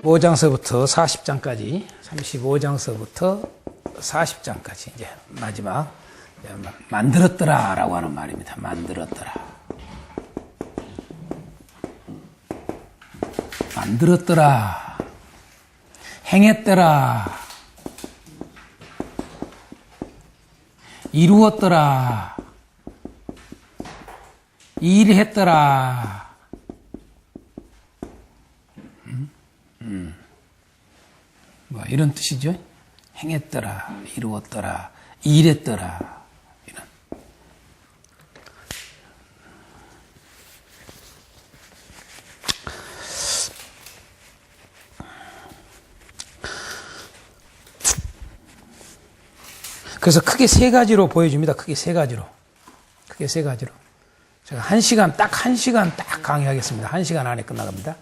35장서부터 40장까지, 35장서부터 40장까지, 이제 마지막, 만들었더라 라고 하는 말입니다. 만들었더라. 만들었더라. 행했더라. 이루었더라. 일했더라. 뭐 이런 뜻이죠. 행했더라, 이루었더라, 일했더라. 이런. 그래서 크게 세 가지로 보여줍니다. 크게 세 가지로. 크게 세 가지로. 제가 한 시간 딱 강의하겠습니다. 1시간 안에 끝나갑니다.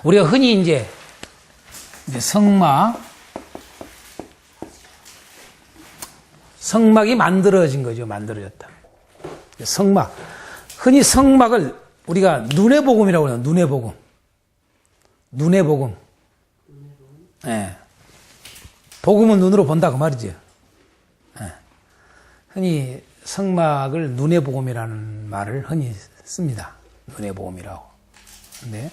우리가 흔히 이제 성막이 만들어진 거죠. 만들어졌다. 성막. 흔히 성막을 우리가 눈의 복음이라고 해요. 눈의 복음. 눈의 복음. 예. 네. 복음은 눈으로 본다 그 말이죠. 네. 흔히 성막을 눈의 복음이라는 말을 흔히 씁니다. 눈의 복음이라고. 근데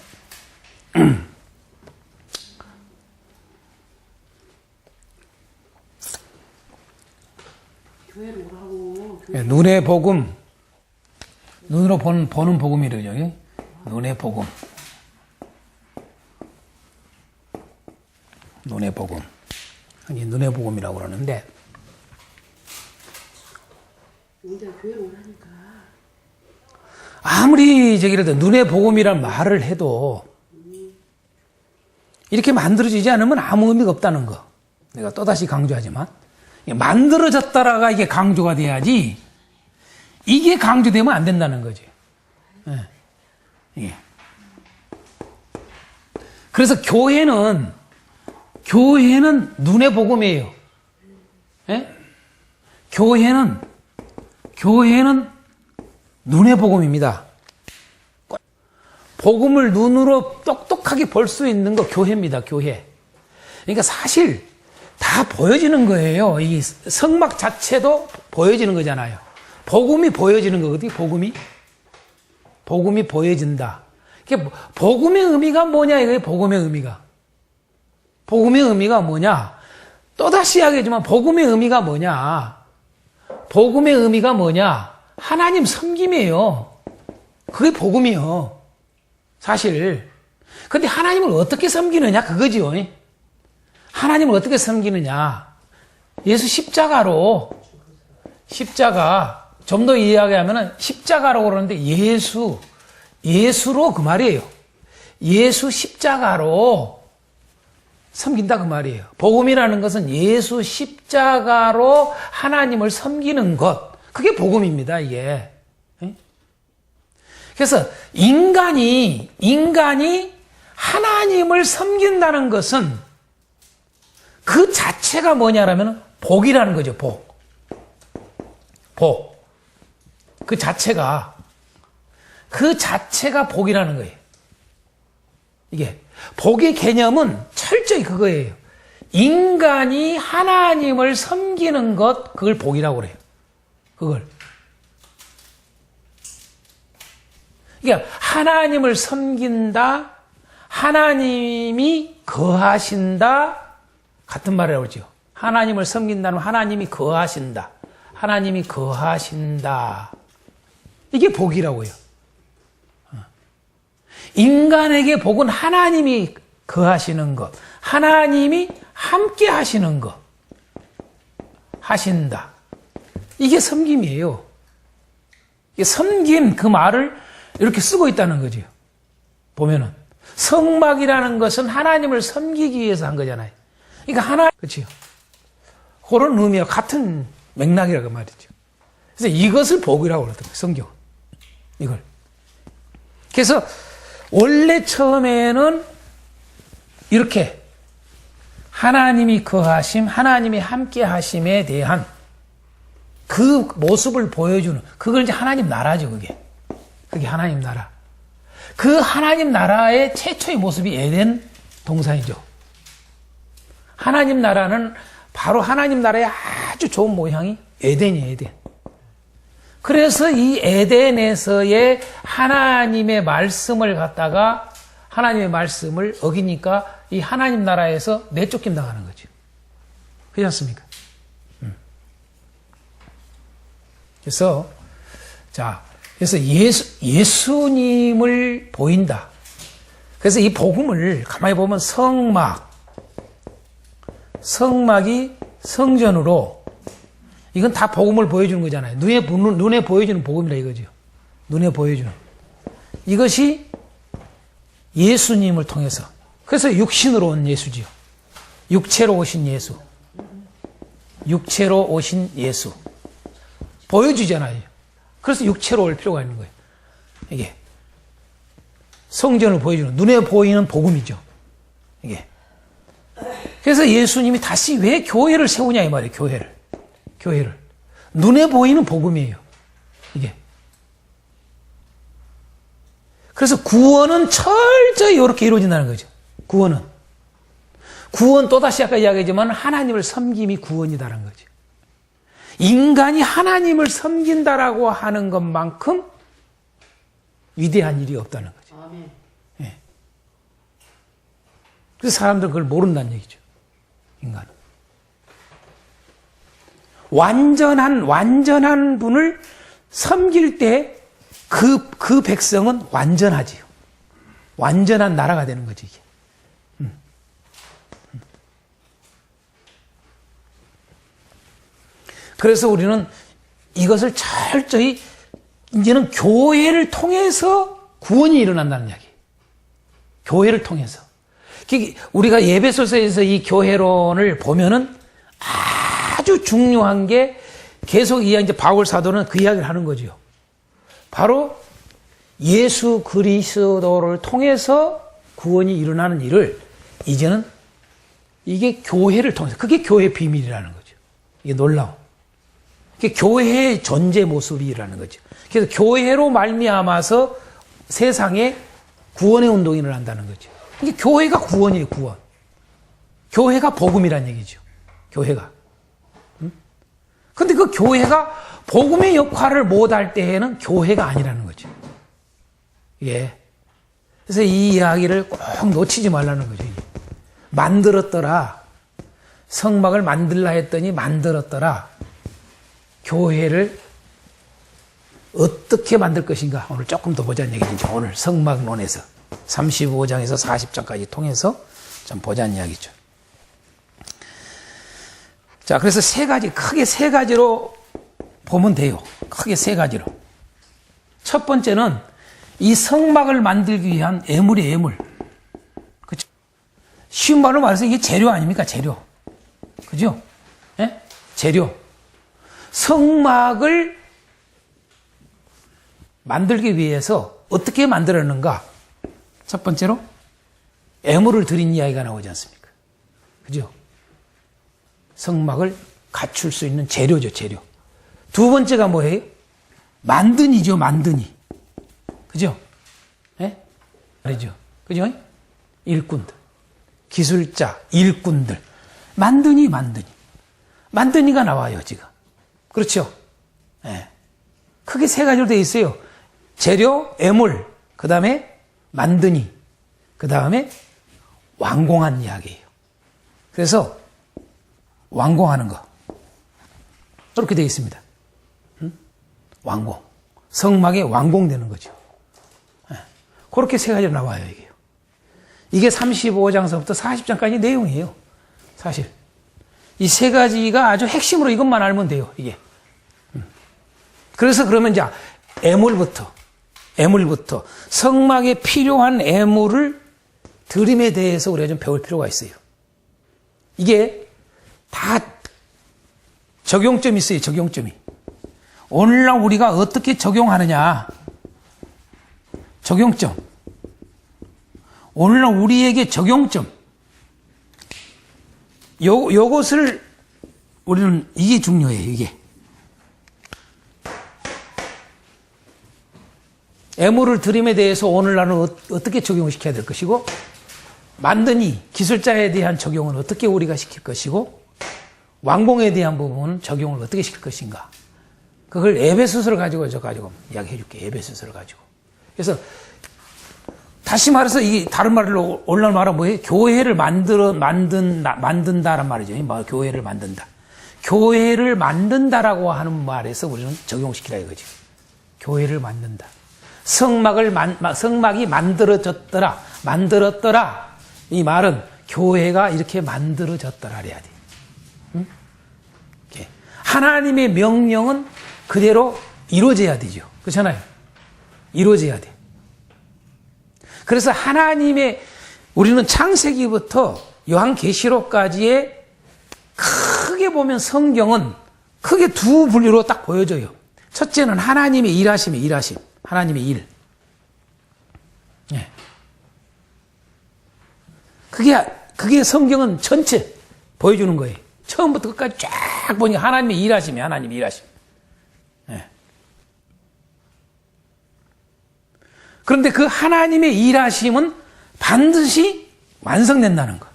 눈의 복음, 눈으로 보는 복음이래요. 눈의 복음, 눈의 복음, 흔히 눈의 복음이라고 그러는데. 아무리 저기라도 눈의 복음이란 말을 해도 이렇게 만들어지지 않으면 아무 의미가 없다는 거. 내가 또다시 강조하지만 만들어졌다라가 이게 강조가 돼야지 이게 강조되면 안 된다는 거지. 예. 그래서 교회는 눈의 복음이에요. 예? 교회는 눈의 복음입니다. 복음을 눈으로 똑똑하게 볼 수 있는 거 교회입니다. 교회. 그러니까 사실 다 보여지는 거예요. 이 성막 자체도 보여지는 거잖아요. 복음이 보여지는 거거든요. 복음이 보여진다. 복음의 의미가 뭐냐 이거예요. 복음의 의미가 뭐냐? 또다시 이야기하지만 복음의 의미가 뭐냐? 복음의 의미가 뭐냐? 하나님 섬김이에요. 그게 복음이에요. 사실. 근데 하나님을 어떻게 섬기느냐? 그거지요. 하나님을 어떻게 섬기느냐? 예수 십자가, 좀 더 이야기하면은 십자가로 그러는데 예수로 그 말이에요. 예수 십자가로 섬긴다 그 말이에요. 복음이라는 것은 예수 십자가로 하나님을 섬기는 것. 그게 복음입니다, 이게. 그래서 인간이 하나님을 섬긴다는 것은 그 자체가 뭐냐라면 복이라는 거죠, 복. 그 자체가 복이라는 거예요. 이게 복의 개념은 철저히 그거예요. 인간이 하나님을 섬기는 것, 그걸 복이라고 그래요. 그걸. 그러니까 하나님을 섬긴다, 하나님이 거하신다, 같은 말이라고 그러죠. 하나님을 섬긴다면 하나님이 거하신다. 이게 복이라고요. 인간에게 복은 하나님이 거하시는 것, 하나님이 함께 하시는 것, 하신다. 이게 섬김이에요. 섬김 그 말을 이렇게 쓰고 있다는 거죠. 보면은 성막이라는 것은 하나님을 섬기기 위해서 한 거잖아요. 그러니까 그렇죠. 그런 의미와 같은 맥락이라고 말이죠. 그래서 이것을 복이라고 그러더라고요. 성경. 이걸. 그래서 원래 처음에는 이렇게 하나님이 거하심, 하나님이 함께 하심에 대한 그 모습을 보여주는, 그걸 이제 하나님 나라죠, 그게. 그게 하나님 나라. 그 하나님 나라의 최초의 모습이 에덴 동산이죠. 하나님 나라는 바로 하나님 나라의 아주 좋은 모양이 에덴이에요, 에덴. 그래서 이 에덴에서의 하나님의 말씀을 갖다가 하나님의 말씀을 어기니까 이 하나님 나라에서 내쫓김 당하는 거죠. 그렇지 않습니까? 그래서 예수님을 보인다. 그래서 이 복음을 가만히 보면 성막이 성전으로 이건 다 복음을 보여주는 거잖아요. 눈에 보여주는 복음이라 이거죠. 눈에 보여주는. 이것이 예수님을 통해서. 그래서 육신으로 온 예수지요. 육체로 오신 예수. 육체로 오신 예수. 보여주잖아요. 그래서 육체로 올 필요가 있는 거예요. 이게. 성전을 보여주는, 눈에 보이는 복음이죠. 이게. 그래서 예수님이 다시 왜 교회를 세우냐, 이 말이에요, 교회를. 눈에 보이는 복음이에요. 이게. 그래서 구원은 철저히 이렇게 이루어진다는 거죠. 구원 또다시 아까 이야기했지만 하나님을 섬김이 구원이다라는 거죠. 인간이 하나님을 섬긴다라고 하는 것만큼 위대한 일이 없다는 거죠. 아멘. 예. 그래서 사람들은 그걸 모른다는 얘기죠. 인간은. 완전한 분을 섬길 때 그 백성은 완전하지요. 완전한 나라가 되는 거지, 이게. 그래서 우리는 이것을 철저히 이제는 교회를 통해서 구원이 일어난다는 이야기예요. 교회를 통해서. 우리가 예배소서에서 이 교회론을 보면은 아주 중요한 게 계속 이제 바울 사도는 그 이야기를 하는 거죠. 바로 예수 그리스도를 통해서 구원이 일어나는 일을 이제는 이게 교회를 통해서, 그게 교회의 비밀이라는 거죠. 이게 놀라워. 이게 교회의 존재 모습이라는 거죠. 그래서 교회로 말미암아서 세상에 구원의 운동이 일어난다는 거죠. 이게 교회가 구원이에요, 구원. 교회가 복음이란 얘기죠. 교회가. 근데 그 교회가 복음의 역할을 못할 때에는 교회가 아니라는 거죠. 예. 그래서 이 이야기를 꼭 놓치지 말라는 거죠. 만들었더라. 성막을 만들라 했더니 만들었더라. 교회를 어떻게 만들 것인가 오늘 조금 더 보자는 얘기죠. 오늘 성막론에서 35장에서 40장까지 통해서 좀 보자는 이야기죠. 자, 그래서 크게 세 가지로 보면 돼요. 크게 세 가지로. 첫 번째는 이 성막을 만들기 위한 애물이에요, 애물. 그죠? 쉬운 말로 말해서 이게 재료 아닙니까? 재료. 그죠? 예? 재료. 성막을 만들기 위해서 어떻게 만들었는가? 첫 번째로 애물을 들인 이야기가 나오지 않습니까? 그죠? 성막을 갖출 수 있는 재료죠, 재료. 두 번째가 뭐예요? 만드니죠, 만드니. 그죠? 예? 말이죠. 그죠? 일꾼들. 기술자, 일꾼들. 만드니가 나와요, 지금. 그렇죠? 예. 크게 세 가지로 되어 있어요. 재료, 애물, 그 다음에 만드니, 그 다음에 완공한 이야기예요. 그래서 완공하는 거. 이렇게 되어 있습니다. 완공. 성막이 완공되는 거죠. 예. 그렇게 세 가지로 나와요, 이게요. 이게 35장서부터 40장까지 내용이에요. 사실. 이 세 가지가 아주 핵심으로 이것만 알면 돼요, 이게. 그래서 그러면 이제 애물부터 성막에 필요한 애물을 드림에 대해서 우리가 좀 배울 필요가 있어요. 이게 다 적용점이 있어요, 적용점이. 오늘날 우리가 어떻게 적용하느냐. 적용점. 오늘날 우리에게 적용점. 요것을 우리는 이게 중요해요, 이게. 애물을 드림에 대해서 오늘날은 어떻게 적용시켜야 될 것이고, 만든 이 기술자에 대한 적용은 어떻게 우리가 시킬 것이고, 왕봉에 대한 부분은 적용을 어떻게 시킬 것인가. 그걸 에베소서를 가지고 이야기해 줄게. 에베소서를 가지고. 그래서 다시 말해서 이 다른 말로 오늘날 말하면 뭐예요? 교회를 만든다란 말이죠. 교회를 만든다. 교회를 만든다라고 하는 말에서 우리는 적용시키라 이거지. 교회를 만든다. 성막이 만들었더라. 이 말은 교회가 이렇게 만들어졌더라 그래야 돼. 응? 하나님의 명령은 그대로 이루어져야 되죠. 그렇잖아요. 이루어져야 돼. 그래서 우리는 창세기부터 요한계시록까지의 크게 보면 성경은 크게 두 분류로 딱 보여져요. 첫째는 하나님의 일하심. 하나님의 일. 네. 그게 성경은 전체 보여주는 거예요. 처음부터 끝까지 쫙 보니 하나님의 일하심. 네. 그런데 그 하나님의 일하심은 반드시 완성된다는 거.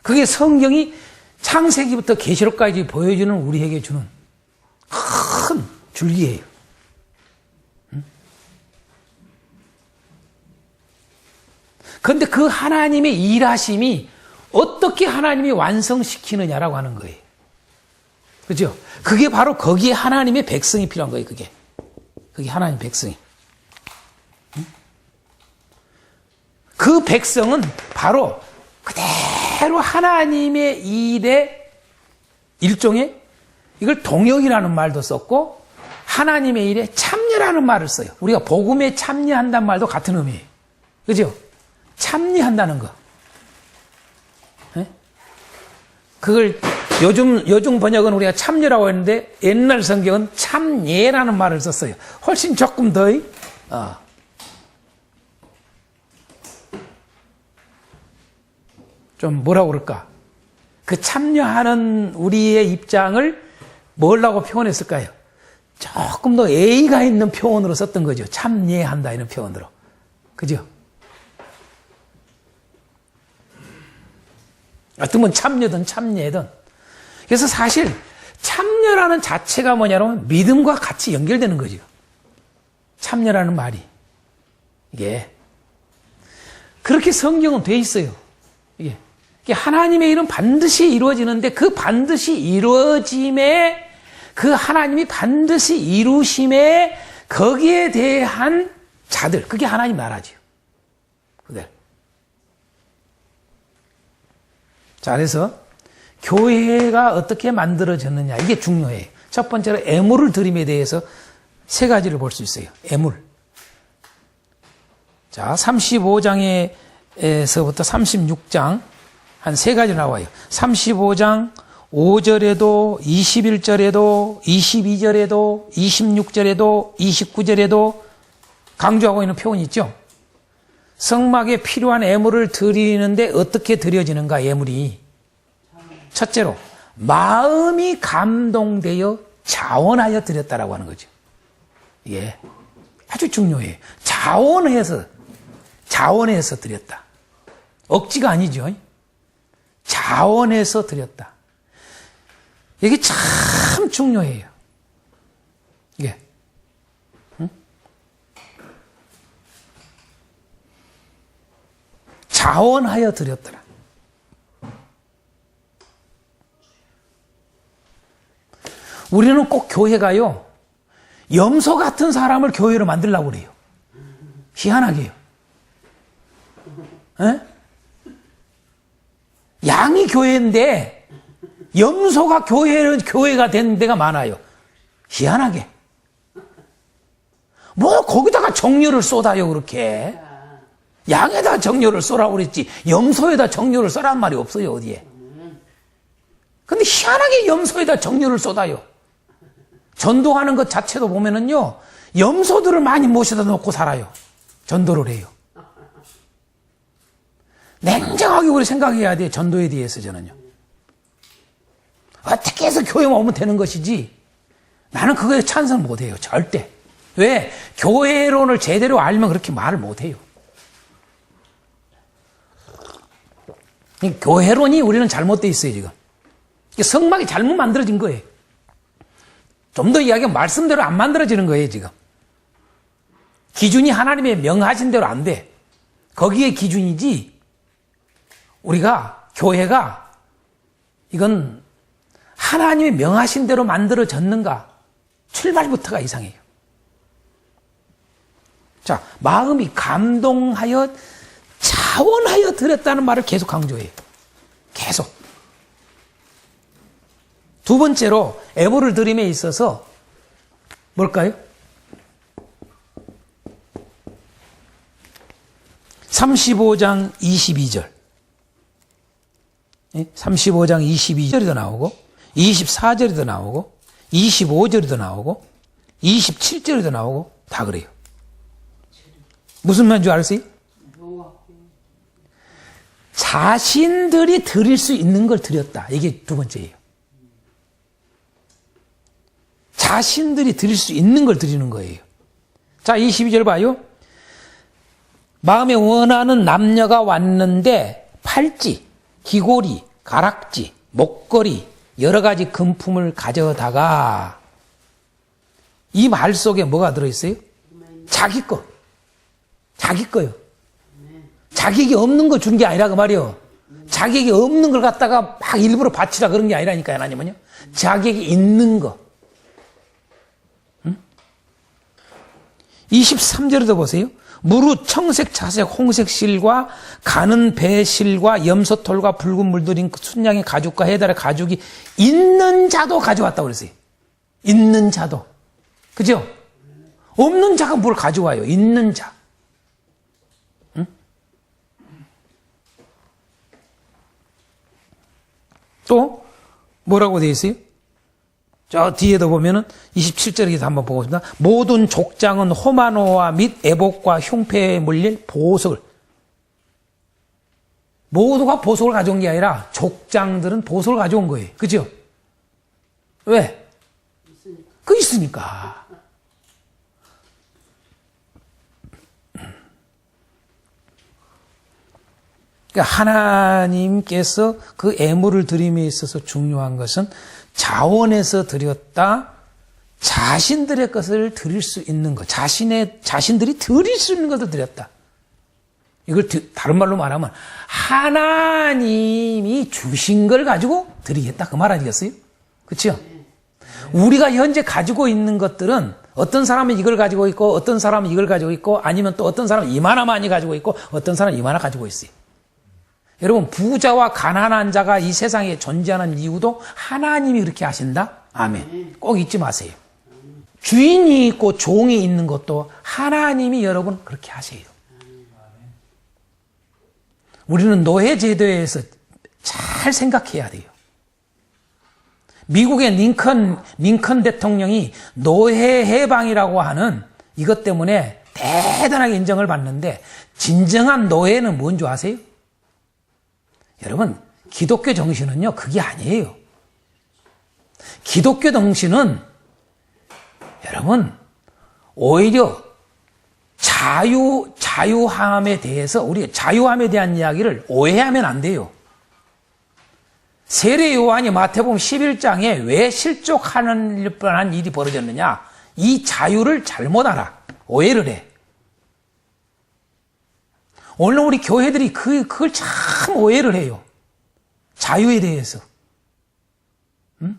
그게 성경이 창세기부터 계시록까지 보여주는 우리에게 주는 큰 줄기예요. 그런데 그 하나님의 일하심이 어떻게 하나님이 완성시키느냐라고 하는 거예요. 그죠? 그게 바로 거기에 하나님의 백성이 필요한 거예요, 그게 하나님의 백성이. 그 백성은 바로 그대로 하나님의 일의 일종의 이걸 동역이라는 말도 썼고 하나님의 일에 참여라는 말을 써요. 우리가 복음에 참여한다는 말도 같은 의미예요. 그죠? 참여한다는 거. 네? 그걸 요즘 번역은 우리가 참여라고 했는데 옛날 성경은 참예라는 말을 썼어요. 훨씬 조금 더 좀 뭐라고 그럴까? 그 참여하는 우리의 입장을 뭐라고 표현했을까요? 조금 더 A가 있는 표현으로 썼던 거죠. 참여한다 이런 표현으로. 그죠? 어떤 건 참여든 참여든. 그래서 사실 참여라는 자체가 뭐냐면 믿음과 같이 연결되는 거죠. 참여라는 말이. 이게 그렇게 성경은 돼 있어요. 이게 하나님의 일은 반드시 이루어지는데 그 반드시 이루어짐에 그 하나님이 반드시 이루심에 거기에 대한 자들, 그게 하나님 나라지요. 그들. 자, 그래서 교회가 어떻게 만들어졌느냐 이게 중요해요. 첫 번째로 애물을 드림에 대해서 세 가지를 볼 수 있어요. 애물. 자, 35장에서부터 36장 한 세 가지 나와요. 35장 5절에도 21절에도 22절에도 26절에도 29절에도 강조하고 있는 표현이 있죠. 성막에 필요한 애물을 드리는데 어떻게 드려지는가 애물이. 첫째로 마음이 감동되어 자원하여 드렸다라고 하는 거죠. 이게 아주 중요해요. 자원해서 드렸다. 억지가 아니죠. 자원해서 드렸다. 이게 참 중요해요. 이게. 응? 자원하여 드렸더라. 우리는 꼭 교회가요, 염소 같은 사람을 교회로 만들려고 그래요. 희한하게요. 에? 양이 교회인데 염소가 교회가 된 데가 많아요. 희한하게. 뭐 거기다가 정료를 쏟아요 그렇게. 양에다 정료를 쏘라고 그랬지 염소에다 정료를 쏘라는 말이 없어요 어디에. 근데 희한하게 염소에다 정료를 쏟아요. 전도하는 것 자체도 보면은요 염소들을 많이 모셔다 놓고 살아요. 전도를 해요. 냉정하게 우리 생각해야 돼요. 전도에 대해서 저는요. 어떻게 해서 교회만 오면 되는 것이지 나는 그거에 찬성 못해요. 절대. 왜? 교회론을 제대로 알면 그렇게 말을 못해요. 교회론이 우리는 잘못되어 있어요, 지금. 성막이 잘못 만들어진 거예요. 좀 더 이야기하면 말씀대로 안 만들어지는 거예요, 지금. 기준이 하나님의 명하신 대로 안 돼. 거기에 기준이지, 우리가, 교회가, 이건 하나님의 명하신 대로 만들어졌는가? 출발부터가 이상해요. 자, 마음이 감동하여 자원하여 드렸다는 말을 계속 강조해요. 계속. 두 번째로 애물을 드림에 있어서 뭘까요? 35장 22절. 35장 22절에도 나오고 24절에도 나오고 25절에도 나오고 27절에도 나오고 다 그래요. 무슨 말인 줄 알았어요? 자신들이 드릴 수 있는 걸 드렸다. 이게 두 번째예요. 자신들이 드릴 수 있는 걸 드리는 거예요. 자, 22절 봐요. 마음에 원하는 남녀가 왔는데 팔찌, 귀고리, 가락지, 목걸이, 여러 가지 금품을 가져다가 이 말 속에 뭐가 들어있어요? 자기 거. 자기 거요. 자기에게 없는 거 준 게 아니라 그 말이요. 자기에게 없는 걸 갖다가 막 일부러 바치라 그런 게 아니라니까요, 하나님은요. 자기에게 있는 거. 23절에도 보세요. 무릇 청색, 자색, 홍색 실과 가는 배 실과 염소털과 붉은 물들인 순양의 가죽과 해달의 가죽이 있는 자도 가져왔다고 그랬어요. 있는 자도. 그죠? 없는 자가 뭘 가져와요? 있는 자. 응? 또 뭐라고 되어 있어요? 저 뒤에도 보면은 27절에도 한번 보겠습니다. 모든 족장은 호마노와 및 애복과 흉패에 물릴 보석을. 모두가 보석을 가져온 게 아니라 족장들은 보석을 가져온 거예요. 그죠? 왜? 그 있으니까. 그러니까 하나님께서 그 애물을 드림에 있어서 중요한 것은 자원에서 드렸다, 자신들의 것을 드릴 수 있는 것, 자신들이 드릴 수 있는 것을 드렸다. 이걸 다른 말로 말하면 하나님이 주신 걸 가지고 드리겠다 그 말 아니겠어요? 그렇죠? 우리가 현재 가지고 있는 것들은 어떤 사람은 이걸 가지고 있고 어떤 사람은 이걸 가지고 있고 아니면 또 어떤 사람은 이만한 많이 가지고 있고 어떤 사람은 이만한 가지고 있어요. 여러분, 부자와 가난한 자가 이 세상에 존재하는 이유도 하나님이 그렇게 하신다? 아멘. 꼭 잊지 마세요. 주인이 있고 종이 있는 것도 하나님이 여러분 그렇게 하세요. 우리는 노예 제도에서 잘 생각해야 돼요. 미국의 링컨 대통령이 노예 해방이라고 하는 이것 때문에 대단하게 인정을 받는데 진정한 노예는 뭔 줄 아세요? 여러분, 기독교 정신은요, 그게 아니에요. 기독교 정신은, 여러분, 오히려 자유함에 대해서, 우리 자유함에 대한 이야기를 오해하면 안 돼요. 세례 요한이 마태복음 11장에 왜 실족하는 뻔한 일이 벌어졌느냐? 이 자유를 잘못 알아. 오해를 해. 오늘 우리 교회들이 그걸 참 오해를 해요. 자유에 대해서. 응?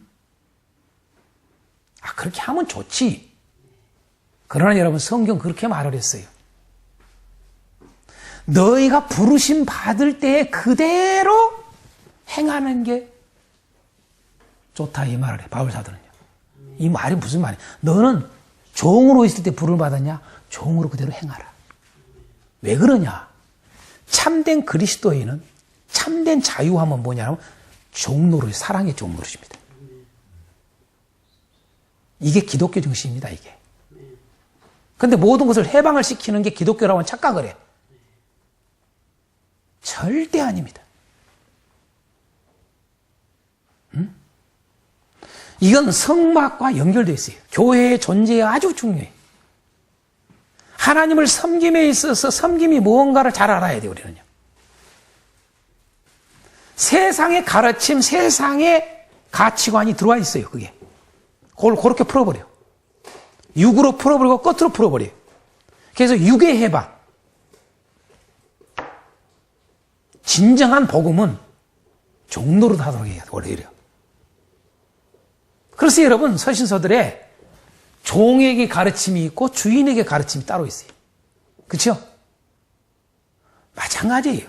그렇게 하면 좋지. 그러나 여러분, 성경 그렇게 말을 했어요. 너희가 부르심 받을 때에 그대로 행하는 게 좋다, 이 말을 해, 바울 사도는요. 이 말이 무슨 말이야? 너는 종으로 있을 때 부름을 받았냐? 종으로 그대로 행하라. 왜 그러냐? 참된 그리스도인은, 참된 자유함은 뭐냐면 종노릇, 사랑의 종노릇입니다. 이게 기독교 정신입니다, 이게. 근데 모든 것을 해방을 시키는 게 기독교라고 착각을 해. 절대 아닙니다. 이건 성막과 연결되어 있어요. 교회의 존재에 아주 중요해요. 하나님을 섬김에 있어서 섬김이 무언가를 잘 알아야 돼요, 우리는요. 세상의 가르침, 세상의 가치관이 들어와 있어요, 그게. 그걸 그렇게 풀어버려. 육으로 풀어버리고 끝으로 풀어버려요. 그래서 육의 해방. 진정한 복음은 종로로 하도록 해야 돼, 오히려. 그래서 여러분, 서신서들에 종에게 가르침이 있고 주인에게 가르침이 따로 있어요. 그렇죠? 마찬가지예요.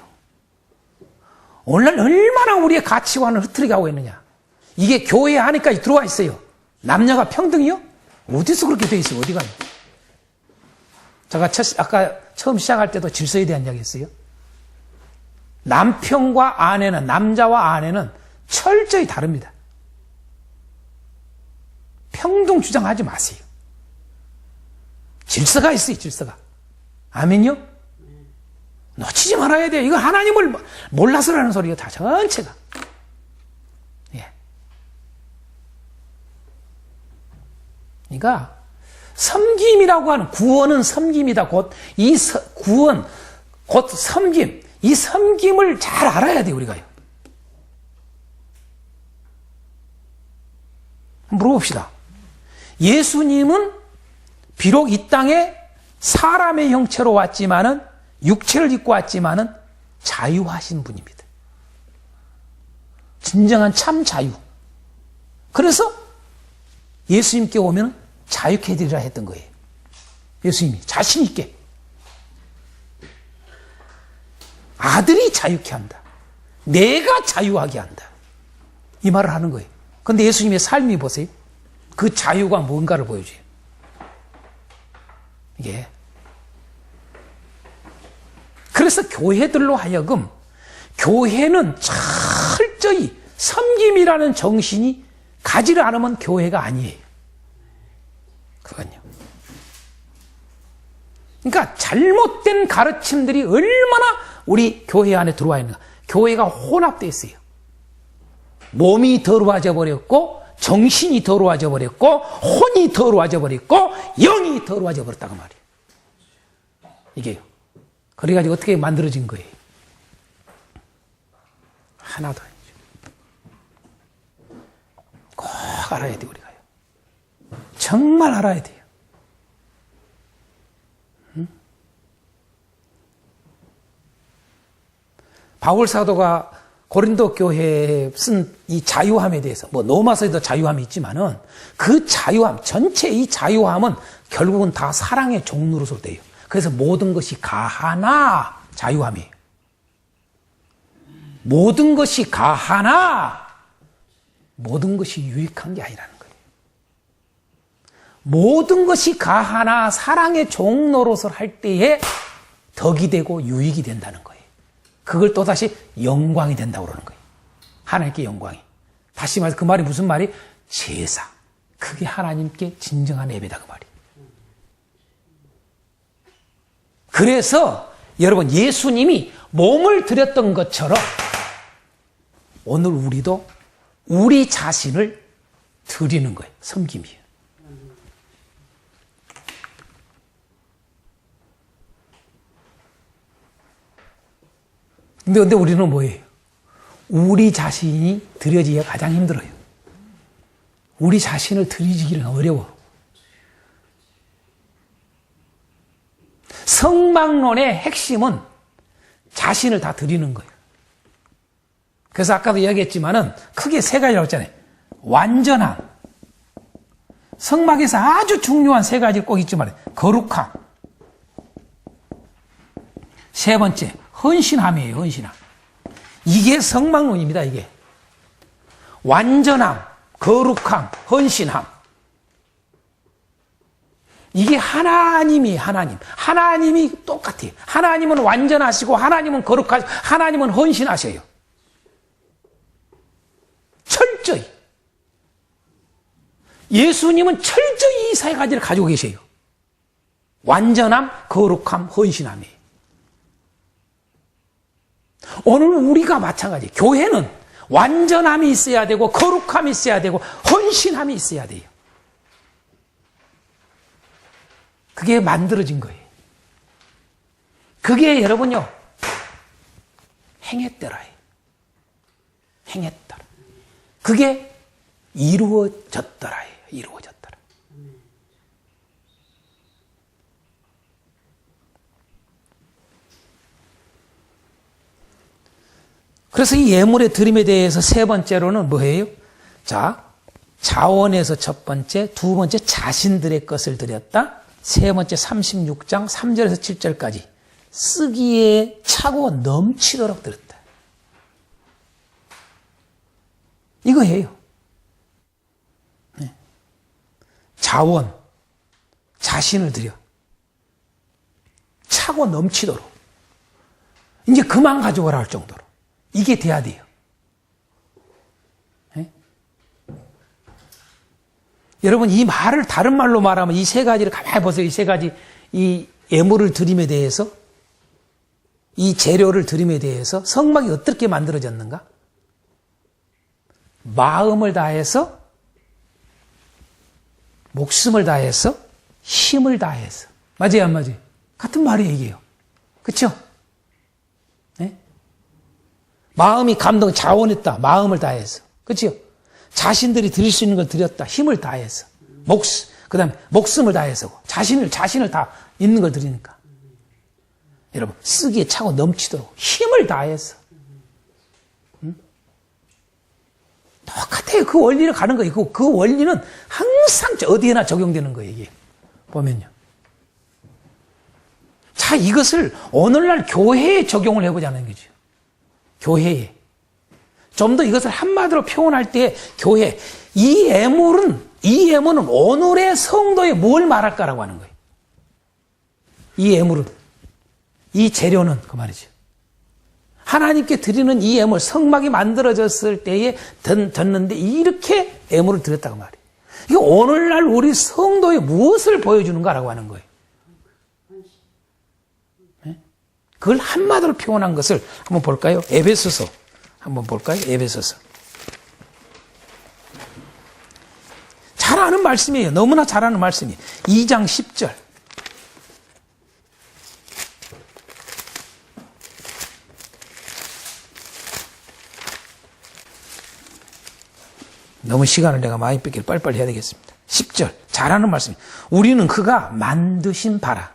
오늘날 얼마나 우리의 가치관을 흐트리게 하고 있느냐. 이게 교회 안에까지 들어와 있어요. 남녀가 평등이요? 어디서 그렇게 돼 있어요? 어디가? 제가 아까 처음 시작할 때도 질서에 대한 이야기 했어요. 남편과 아내는, 남자와 아내는 철저히 다릅니다. 평등 주장하지 마세요. 질서가 있어요, 질서가. 아멘요? 놓치지 말아야 돼요. 이거 하나님을 몰라서라는 소리가 다 전체가. 예. 그러니까 섬김이라고 하는 구원은 섬김이다. 곧 이 구원, 곧 섬김. 이 섬김을 잘 알아야 돼요, 우리가요. 물어봅시다. 예수님은 비록 이 땅에 사람의 형체로 왔지만은, 육체를 입고 왔지만은 자유하신 분입니다. 진정한 참 자유. 그래서 예수님께 오면 자유케 해드리라 했던 거예요. 예수님이 자신 있게. 아들이 자유케 한다. 내가 자유하게 한다. 이 말을 하는 거예요. 그런데 예수님의 삶이 보세요. 그 자유가 뭔가를 보여줘요. 이게. 그래서 교회들로 하여금 교회는 철저히 섬김이라는 정신이 가지를 않으면 교회가 아니에요. 그건요. 그러니까 잘못된 가르침들이 얼마나 우리 교회 안에 들어와 있는가. 교회가 혼합되어 있어요. 몸이 더러워져 버렸고, 정신이 더러워져 버렸고, 혼이 더러워져 버렸고, 영이 더러워져 버렸다고 말이에요. 이게요. 그래가지고 어떻게 만들어진 거예요? 하나도 아니죠. 꼭 알아야 돼요, 우리가요. 정말 알아야 돼요. 바울 사도가 고린도 교회에 쓴 이 자유함에 대해서, 뭐 로마서에도 자유함이 있지만은 그 자유함, 전체 이 자유함은 결국은 다 사랑의 종로로서 돼요. 그래서 모든 것이 가하나 자유함이에요. 모든 것이 가하나 모든 것이 유익한 게 아니라는 거예요. 모든 것이 가하나 사랑의 종로로서 할 때에 덕이 되고 유익이 된다는 거예요. 그걸 또다시 영광이 된다고 그러는 거예요. 하나님께 영광이. 다시 말해서 그 말이 무슨 말이? 제사. 그게 하나님께 진정한 예배다 그 말이에요. 그래서 여러분 예수님이 몸을 드렸던 것처럼 오늘 우리도 우리 자신을 드리는 거예요. 섬김이에요. 근데 우리는 뭐예요? 우리 자신이 드려지기가 가장 힘들어요. 우리 자신을 드리기는 어려워. 성막론의 핵심은 자신을 다 드리는 거예요. 그래서 아까도 이야기했지만은 크게 세 가지라고 했잖아요. 완전함. 성막에서 아주 중요한 세 가지를 꼭 잊지 말아요. 거룩함. 세 번째, 헌신함이에요, 헌신함. 이게 성막론입니다, 이게. 완전함, 거룩함, 헌신함. 이게 하나님이 하나님이 똑같아요. 하나님은 완전하시고, 하나님은 거룩하시고, 하나님은 헌신하셔요. 철저히. 예수님은 철저히 이 세 가지를 가지고 계세요. 완전함, 거룩함, 헌신함이에요. 오늘 우리가 마찬가지예요. 교회는 완전함이 있어야 되고, 거룩함이 있어야 되고, 헌신함이 있어야 돼요. 그게 만들어진 거예요. 그게 여러분요, 행했더라요. 행했더라. 그게 이루어졌더라요. 이루어졌더라. 그래서 이 예물의 드림에 대해서 세 번째로는 뭐예요? 자, 자원에서 첫 번째, 두 번째 자신들의 것을 드렸다. 세 번째 36장 3절에서 7절까지 쓰기에 차고 넘치도록 드렸다. 이거예요. 네. 자원, 자신을 드려. 차고 넘치도록. 이제 그만 가져오라 할 정도로. 이게 돼야 돼요. 네? 여러분, 이 말을 다른 말로 말하면 이 세 가지를 가만히 보세요. 이 세 가지, 이 예물을 드림에 대해서, 이 재료를 드림에 대해서 성막이 어떻게 만들어졌는가? 마음을 다해서, 목숨을 다해서, 힘을 다해서. 맞아요, 안 맞아요? 같은 말이에요, 이게요. 그쵸? 네? 마음이 감동, 자원했다. 마음을 다해서. 그쵸? 자신들이 드릴 수 있는 걸 드렸다. 힘을 다해서. 그 다음에 목숨을 다해서. 자신을 다 있는 걸 드리니까. 여러분, 쓰기에 차고 넘치도록 힘을 다해서. 똑같아요. 그 원리를 가는 거예요. 그 원리는 항상 어디에나 적용되는 거예요, 이게. 보면요. 자, 이것을 오늘날 교회에 적용을 해보자는 거죠. 교회에. 좀 더 이것을 한마디로 표현할 때 교회. 이 예물은 오늘의 성도에 뭘 말할까라고 하는 거예요. 이 예물은. 이 재료는 그 말이죠. 하나님께 드리는 이 예물, 성막이 만들어졌을 때에 졌는데 이렇게 예물을 드렸다고 말이에요. 이게 오늘날 우리 성도에 무엇을 보여주는가라고 하는 거예요. 네? 그걸 한마디로 표현한 것을 한번 볼까요? 에베소서 한번 볼까요? 에베소서. 잘 아는 말씀이에요. 너무나 잘 아는 말씀이에요. 2장 10절. 너무 시간을 내가 많이 뺏길 빨리빨리 해야 되겠습니다. 10절 잘하는 말씀. 우리는 그가 만드신 바라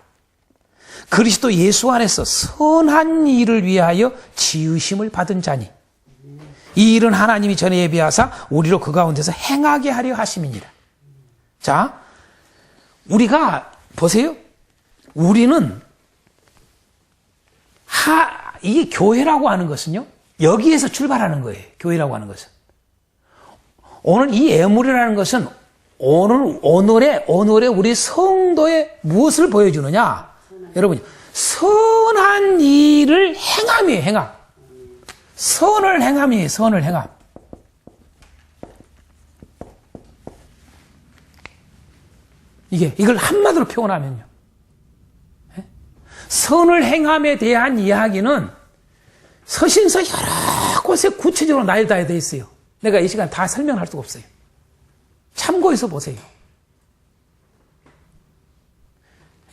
그리스도 예수 안에서 선한 일을 위하여 지으심을 받은 자니 이 일은 하나님이 전에 예비하사 우리로 그 가운데서 행하게 하려 하심이니라. 자, 우리가 보세요. 우리는 이게 교회라고 하는 것은요. 여기에서 출발하는 거예요. 교회라고 하는 것은. 오늘 이 예물이라는 것은 오늘의 우리 성도의 무엇을 보여주느냐? 여러분, 선한 일을 행함이에요, 행함. 선을 행함이에요, 선을 행함. 이걸 한마디로 표현하면요. 선을 행함에 대한 이야기는 서신서 여러 곳에 구체적으로 나열되어 있어요. 내가 이 시간 다 설명할 수가 없어요. 참고해서 보세요.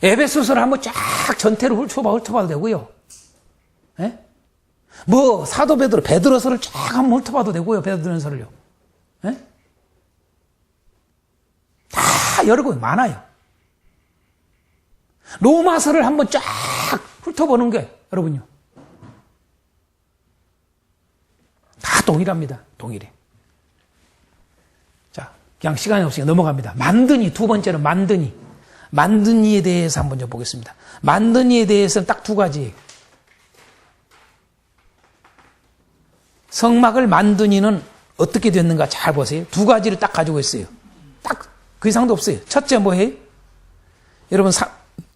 에베소서를 한번 쫙 전체로 훑어봐도 되고요. 예? 뭐 사도 베드로서를 쫙 한번 훑어봐도 되고요. 베드로서를요. 예? 다 여러 곳 많아요. 로마서를 한번 쫙 훑어보는 게 여러분요. 다 동일합니다. 동일해. 그냥 시간이 없으니까 넘어갑니다. 만드니, 두 번째는 만드니. 만드니에 대해서 한번 좀 보겠습니다. 만드니에 대해서는 딱 두 가지. 성막을 만드니는 어떻게 됐는가 잘 보세요. 두 가지를 딱 가지고 있어요. 딱 그 이상도 없어요. 첫째 뭐예요? 여러분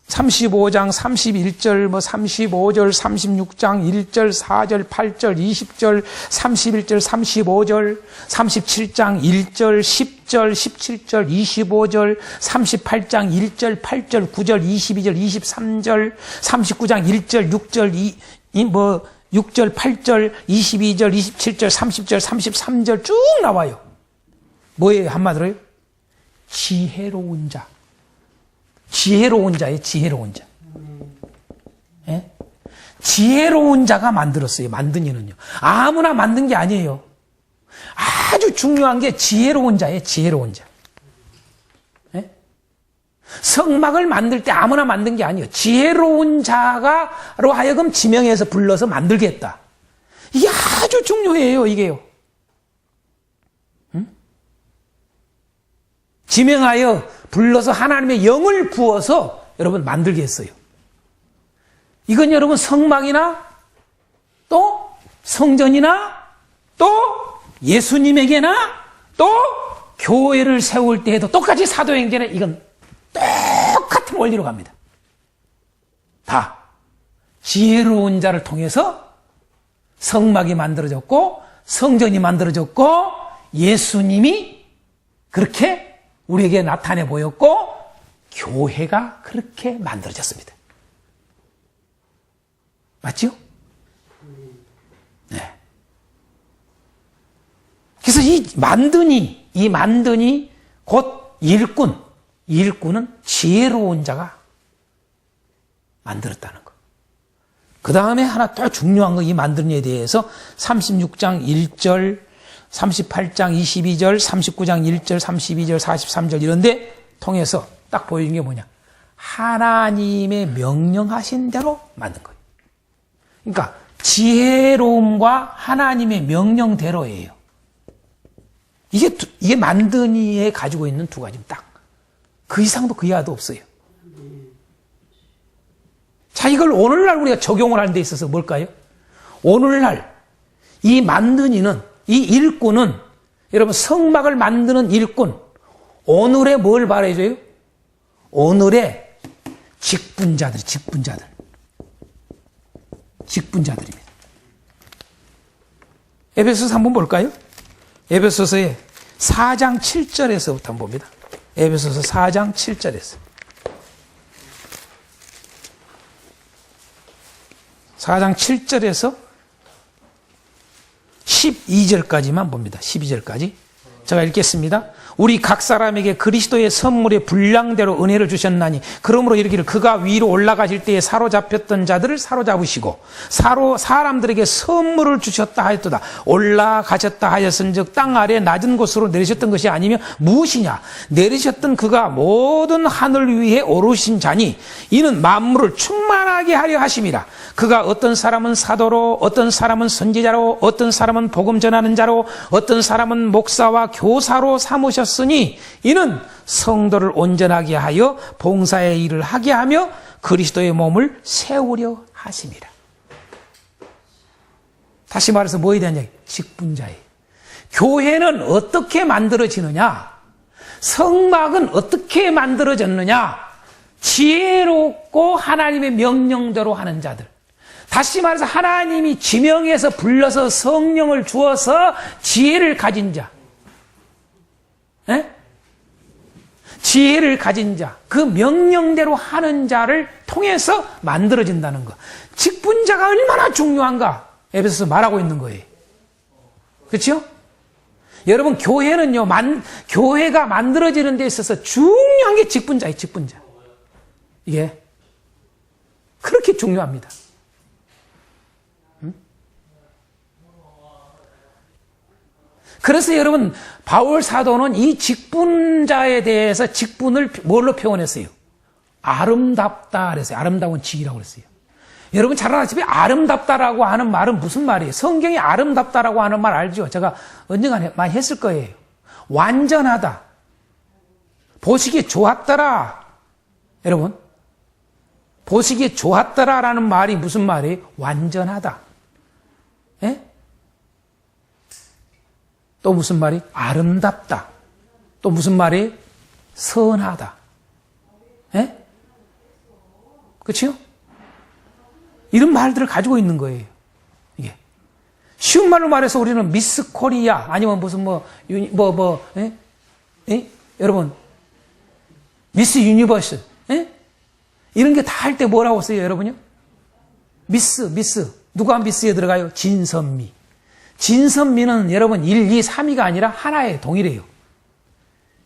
35장 31절 35절 36장 1절 4절 8절 20절 31절 35절 37장 1절 10절 17절 25절 38장 1절 8절 9절 22절 23절 39장 1절 6절 6절 8절 22절 27절 30절 33절 쭉 나와요. 뭐예요? 한마디로요? 지혜로운 자예요, 지혜로운 자. 예? 지혜로운 자가 만들었어요. 만든 이는요. 아무나 만든 게 아니에요. 아주 중요한 게 지혜로운 자예요. 지혜로운 자. 네? 성막을 만들 때 아무나 만든 게 아니에요. 지혜로운 자가로 하여금 지명해서 불러서 만들게 했다. 이게 아주 중요해요. 이게요. 응? 지명하여 불러서 하나님의 영을 부어서 여러분 만들게 했어요. 이건 여러분 성막이나 또 성전이나 또 예수님에게나 또 교회를 세울 때에도 똑같이 사도행전에 이건 똑같은 원리로 갑니다. 다 지혜로운 자를 통해서 성막이 만들어졌고 성전이 만들어졌고 예수님이 그렇게 우리에게 나타내 보였고 교회가 그렇게 만들어졌습니다. 맞죠? 네. 그래서 이 만드니 곧 일꾼은 지혜로운 자가 만들었다는 거. 그 다음에 하나 또 중요한 거, 이 만드니에 대해서 36장 1절, 38장 22절, 39장 1절, 32절, 43절 이런데 통해서 딱 보여준 게 뭐냐? 하나님의 명령하신 대로 만든 거예요. 그러니까 지혜로움과 하나님의 명령대로예요. 이게 만드니에 가지고 있는 두 가지 딱. 그 이상도 그 이하도 없어요. 자, 이걸 오늘날 우리가 적용을 하는 데 있어서 뭘까요? 오늘날 이 만드니는, 이 일꾼은, 여러분 성막을 만드는 일꾼, 오늘의 뭘 말해줘요? 오늘의 직분자들입니다. 에베소서 한번 볼까요? 에베소서의 4장 7절에서부터 한번 봅니다. 에베소서 4장 7절에서. 4장 7절에서 12절까지만 봅니다. 12절까지. 제가 읽겠습니다. 우리 각 사람에게 그리스도의 선물의 분량대로 은혜를 주셨나니 그러므로 이르기를 그가 위로 올라가실 때에 사로잡혔던 자들을 사로잡으시고 사람들에게 선물을 주셨다 하였도다. 올라가셨다 하였은즉 땅 아래 낮은 곳으로 내리셨던 것이 아니며 무엇이냐? 내리셨던 그가 모든 하늘 위에 오르신 자니 이는 만물을 충만하게 하려 하심이라. 그가 어떤 사람은 사도로, 어떤 사람은 선지자로, 어떤 사람은 복음 전하는 자로, 어떤 사람은 목사와 교사로 삼으셨으니 이는 성도를 온전하게 하여 봉사의 일을 하게 하며 그리스도의 몸을 세우려 하심이라. 다시 말해서 뭐에 대한 이야기? 직분자예요. 교회는 어떻게 만들어지느냐? 성막은 어떻게 만들어졌느냐? 지혜롭고 하나님의 명령대로 하는 자들. 다시 말해서 하나님이 지명해서 불러서 성령을 주어서 지혜를 가진 자. 에? 지혜를 가진 자, 그 명령대로 하는 자를 통해서 만들어진다는 것. 직분자가 얼마나 중요한가? 에베소서 말하고 있는 거예요. 그렇죠? 여러분, 교회는요, 교회가 만들어지는 데 있어서 중요한 게 직분자예요, 직분자. 이게 그렇게 중요합니다. 그래서 여러분, 바울 사도는 이 직분자에 대해서 직분을 뭘로 표현했어요? 아름답다 그랬어요. 아름다운 직이라고 그랬어요. 여러분 잘 아시다시피 아름답다라고 하는 말은 무슨 말이에요? 성경이 아름답다라고 하는 말 알죠? 제가 언젠가 많이 했을 거예요. 완전하다. 보시기에 좋았더라. 여러분, 보시기에 좋았더라라는 말이 무슨 말이에요? 완전하다. 예? 또 무슨 말이? 아름답다. 또 무슨 말이? 선하다. 예? 그렇죠? 이런 말들을 가지고 있는 거예요. 이게 쉬운 말로 말해서 우리는 미스 코리아 아니면 무슨 예? 예? 여러분 미스 유니버스 예? 이런 게 다 할 때 뭐라고 써요, 여러분요? 미스 누가 미스에 들어가요? 진선미. 진선미는 여러분 1, 2, 3위가 아니라 하나에 동일해요.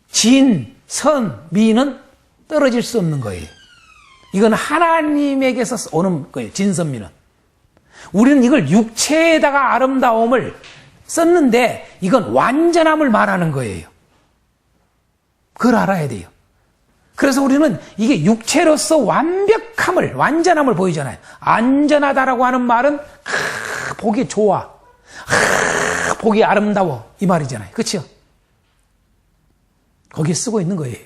진, 선, 미는 떨어질 수 없는 거예요. 이건 하나님에게서 오는 거예요. 진선미는. 우리는 이걸 육체에다가 아름다움을 썼는데 이건 완전함을 말하는 거예요. 그걸 알아야 돼요. 그래서 우리는 이게 육체로서 완벽함을, 완전함을 보이잖아요. 안전하다라고 하는 말은 보기 좋아, 보기 아름다워 이 말이잖아요. 그렇죠? 거기에 쓰고 있는 거예요.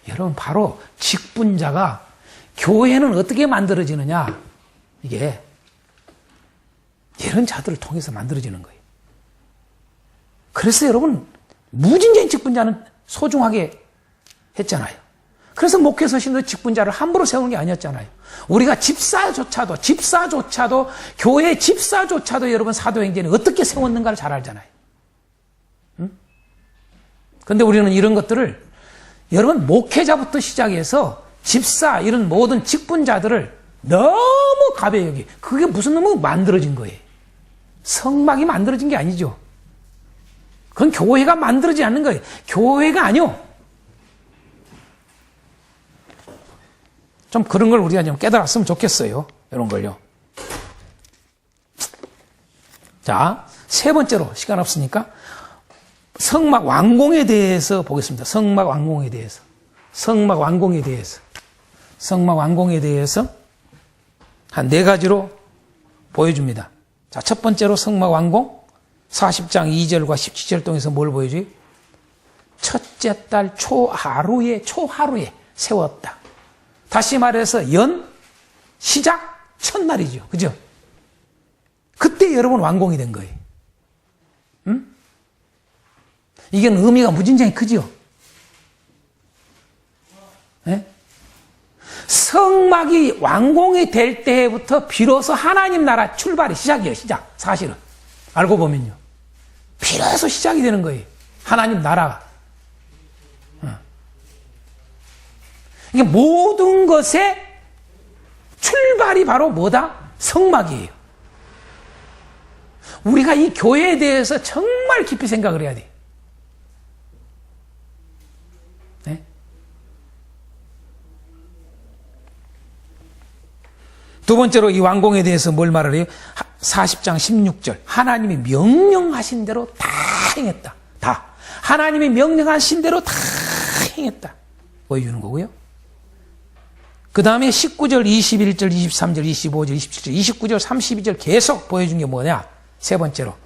여러분 바로 직분자가 교회는 어떻게 만들어지느냐, 이게 이런 자들을 통해서 만들어지는 거예요. 그래서 여러분 무진자인 직분자는 소중하게 했잖아요. 그래서 목회 서신도 직분자를 함부로 세우는 게 아니었잖아요. 우리가 집사조차도 교회 집사조차도 여러분 사도행전에 어떻게 세웠는가를 잘 알잖아요. 그런데 우리는 이런 것들을 여러분 목회자부터 시작해서 집사 이런 모든 직분자들을 너무 가벼이 여기, 그게 무슨 놈은 만들어진 거예요. 성막이 만들어진 게 아니죠. 그건 교회가 만들어지지 않는 거예요. 교회가 아니요. 좀 그런 걸 우리가 좀 깨달았으면 좋겠어요. 이런 걸요. 자, 세 번째로 시간 없으니까 성막 완공에 대해서 보겠습니다. 성막 완공에 대해서 한 네 가지로 보여줍니다. 자, 첫 번째로 성막 완공 40장 2절과 17절 통해서 뭘 보여줘요? 첫째 달 초하루에 세웠다. 다시 말해서 시작 첫날이죠. 그죠? 그때 여러분 완공이 된 거예요. 이게 의미가 무진장히 크죠? 네? 성막이 완공이 될 때부터 비로소 하나님 나라 출발이 시작이에요. 시작. 사실은 알고 보면요. 비로소 시작이 되는 거예요. 하나님 나라가. 이게 모든 것의 출발이 바로 뭐다? 성막이에요. 우리가 이 교회에 대해서 정말 깊이 생각을 해야 돼요. 네? 두 번째로 이 완공에 대해서 뭘 말을 해요? 40장 16절. 하나님이 명령하신 대로 다 행했다. 다. 하나님이 명령하신 대로 다 행했다. 보여주는 거고요. 그 다음에 19절, 21절, 23절, 25절, 27절, 29절, 32절 계속 보여준 게 뭐냐? 세 번째로.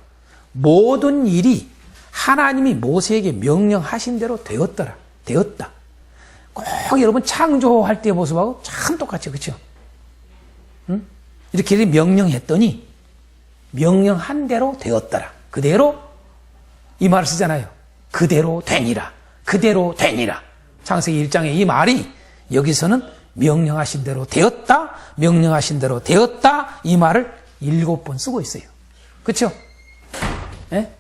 모든 일이 하나님이 모세에게 명령하신 대로 되었다. 꼭 여러분 창조할 때의 모습하고 참 똑같죠. 그렇죠? 응? 이렇게 명령했더니 명령한 대로 되었더라. 그대로 이 말을 쓰잖아요. 그대로 되니라. 창세기 1장의 이 말이 여기서는 명령하신 대로 되었다, 이 말을 7번 쓰고 있어요. 그렇죠? 네?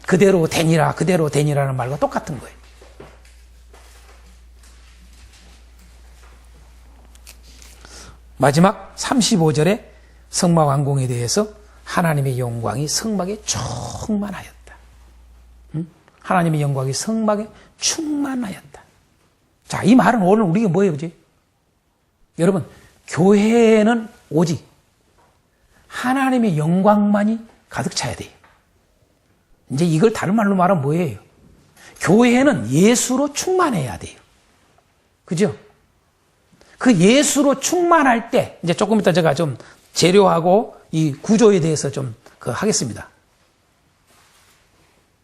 그대로 되니라는 말과 똑같은 거예요. 마지막 35절에 성막 완공에 대해서 하나님의 영광이 성막에 충만하였다. 하나님의 영광이 성막에 충만하였다. 자, 이 말은 오늘 우리가 뭐예요, 그지? 여러분, 교회에는 오직 하나님의 영광만이 가득 차야 돼요. 이제 이걸 다른 말로 말하면 뭐예요? 교회는 예수로 충만해야 돼요. 그죠? 그 예수로 충만할 때, 이제 조금 이따 제가 좀 재료하고 이 구조에 대해서 좀 하겠습니다.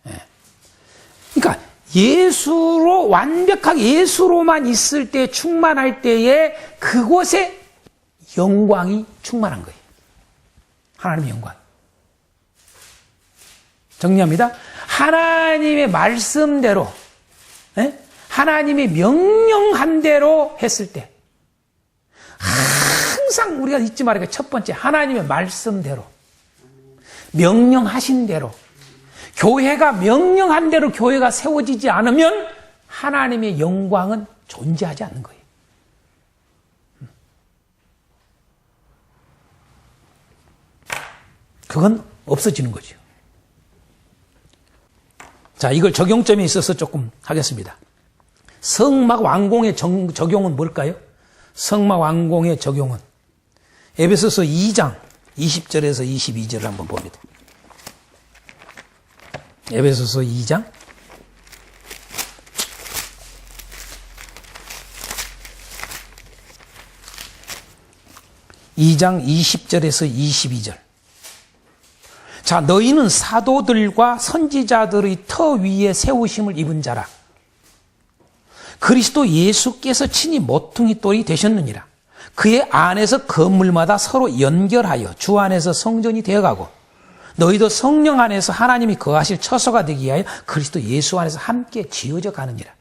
예. 그러니까 예수로 완벽하게 예수로만 있을 때 충만할 때에 그곳에 영광이 충만한 거예요. 하나님의 영광. 정리합니다. 하나님의 말씀대로, 하나님의 명령한 대로 했을 때 항상 우리가 잊지 말아야 할 첫 번째, 하나님의 말씀대로, 명령하신 대로, 교회가 명령한 대로 교회가 세워지지 않으면 하나님의 영광은 존재하지 않는 거예요. 그건 없어지는 거죠. 자, 이걸 적용점에 있어서 조금 하겠습니다. 성막 완공의 적용은 뭘까요? 성막 완공의 적용은 에베소서 2장 20절에서 22절을 한번 봅니다. 에베소서 2장 20절에서 22절. 자, 너희는 사도들과 선지자들의 터 위에 세우심을 입은 자라. 그리스도 예수께서 친히 모퉁이 돌이 되셨느니라. 그의 안에서 건물마다 서로 연결하여 주 안에서 성전이 되어가고 너희도 성령 안에서 하나님이 거하실 처소가 되기 위하여 그리스도 예수 안에서 함께 지어져 가느니라.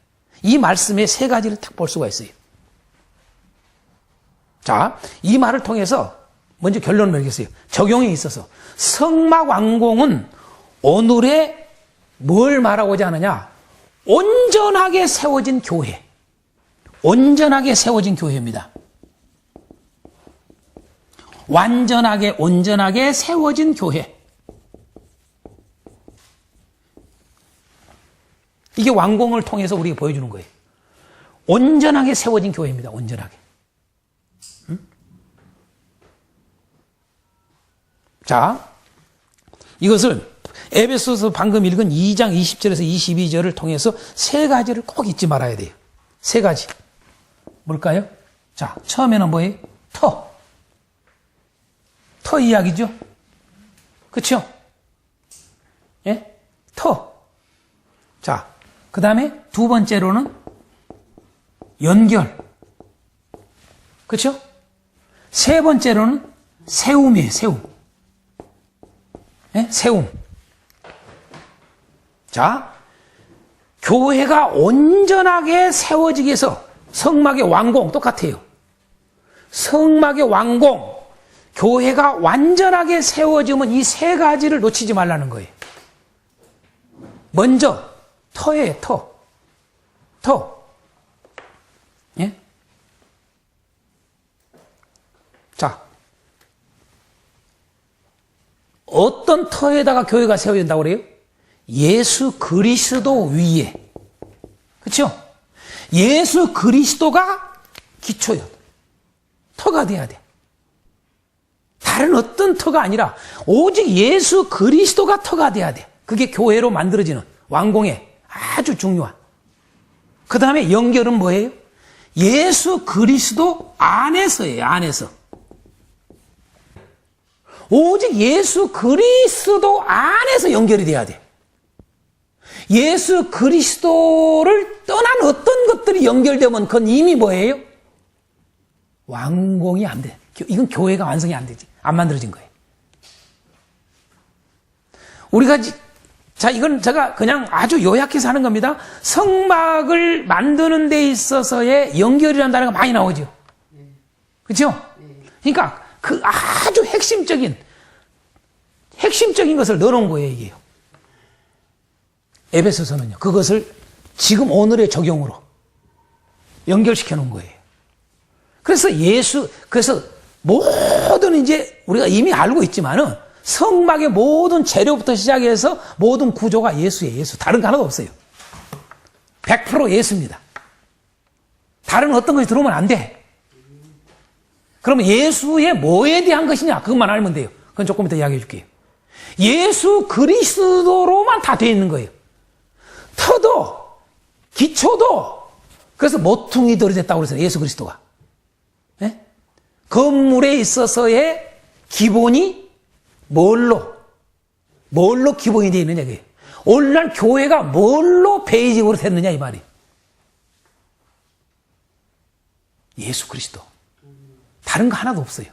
이 말씀에 세 가지를 딱 볼 수가 있어요. 자, 이 말을 통해서 먼저 결론을 내리겠어요. 적용에 있어서 성막 완공은 오늘의 뭘 말하고자 하느냐? 온전하게 세워진 교회. 온전하게 세워진 교회입니다. 완전하게, 온전하게 세워진 교회. 이게 완공을 통해서 우리가 보여주는 거예요. 온전하게 세워진 교회입니다. 온전하게. 자, 이것을 에베소서 방금 읽은 2장 20절에서 22절을 통해서 세 가지를 꼭 잊지 말아야 돼요. 세 가지. 뭘까요? 자, 처음에는 뭐예요? 터. 터 이야기죠? 그렇죠? 예? 터. 자, 그 다음에 두 번째로는 연결. 그렇죠? 세 번째로는 세움이에요. 세움. 예? 세움. 자, 교회가 온전하게 세워지기 위해서 성막의 완공 똑같아요. 성막의 완공, 교회가 완전하게 세워지면 이 세 가지를 놓치지 말라는 거예요. 먼저 터예요. 터. 예? 자, 어떤 터에다가 교회가 세워진다고 그래요? 예수 그리스도 위에. 그렇죠? 예수 그리스도가 기초요. 터가 돼야 돼. 다른 어떤 터가 아니라 오직 예수 그리스도가 터가 돼야 돼. 그게 교회로 만들어지는 완공에 아주 중요한. 그 다음에 연결은 뭐예요? 예수 그리스도 안에서예요. 안에서. 오직 예수 그리스도 안에서 연결이 돼야 돼. 예수 그리스도를 떠난 어떤 것들이 연결되면 그건 이미 뭐예요? 완공이 안 돼. 이건 교회가 완성이 안 되지. 안 만들어진 거예요. 우리가, 자, 이건 제가 그냥 아주 요약해서 하는 겁니다. 성막을 만드는 데 있어서의 연결이라는 단어가 많이 나오죠. 그렇죠? 그러니까 그 아주 핵심적인 것을 넣어놓은 거예요, 이게요. 에베소서는요. 그것을 지금 오늘의 적용으로 연결시켜 놓은 거예요. 그래서 그래서 모든 이제 우리가 이미 알고 있지만은 성막의 모든 재료부터 시작해서 모든 구조가 예수예요. 예수. 다른 거 하나도 없어요. 100% 예수입니다. 다른 어떤 것이 들어오면 안 돼. 그러면 예수의 뭐에 대한 것이냐? 그것만 알면 돼요. 그건 조금 이따 이야기해 줄게요. 예수 그리스도로만 다 되어 있는 거예요. 터도, 기초도, 그래서 모퉁이 돌이 됐다고 그랬어요. 예수 그리스도가. 네? 건물에 있어서의 기본이 뭘로 기본이 되어 있느냐, 이게. 오늘날 교회가 뭘로 베이직으로 됐느냐, 이 말이. 예수 그리스도. 다른 거 하나도 없어요.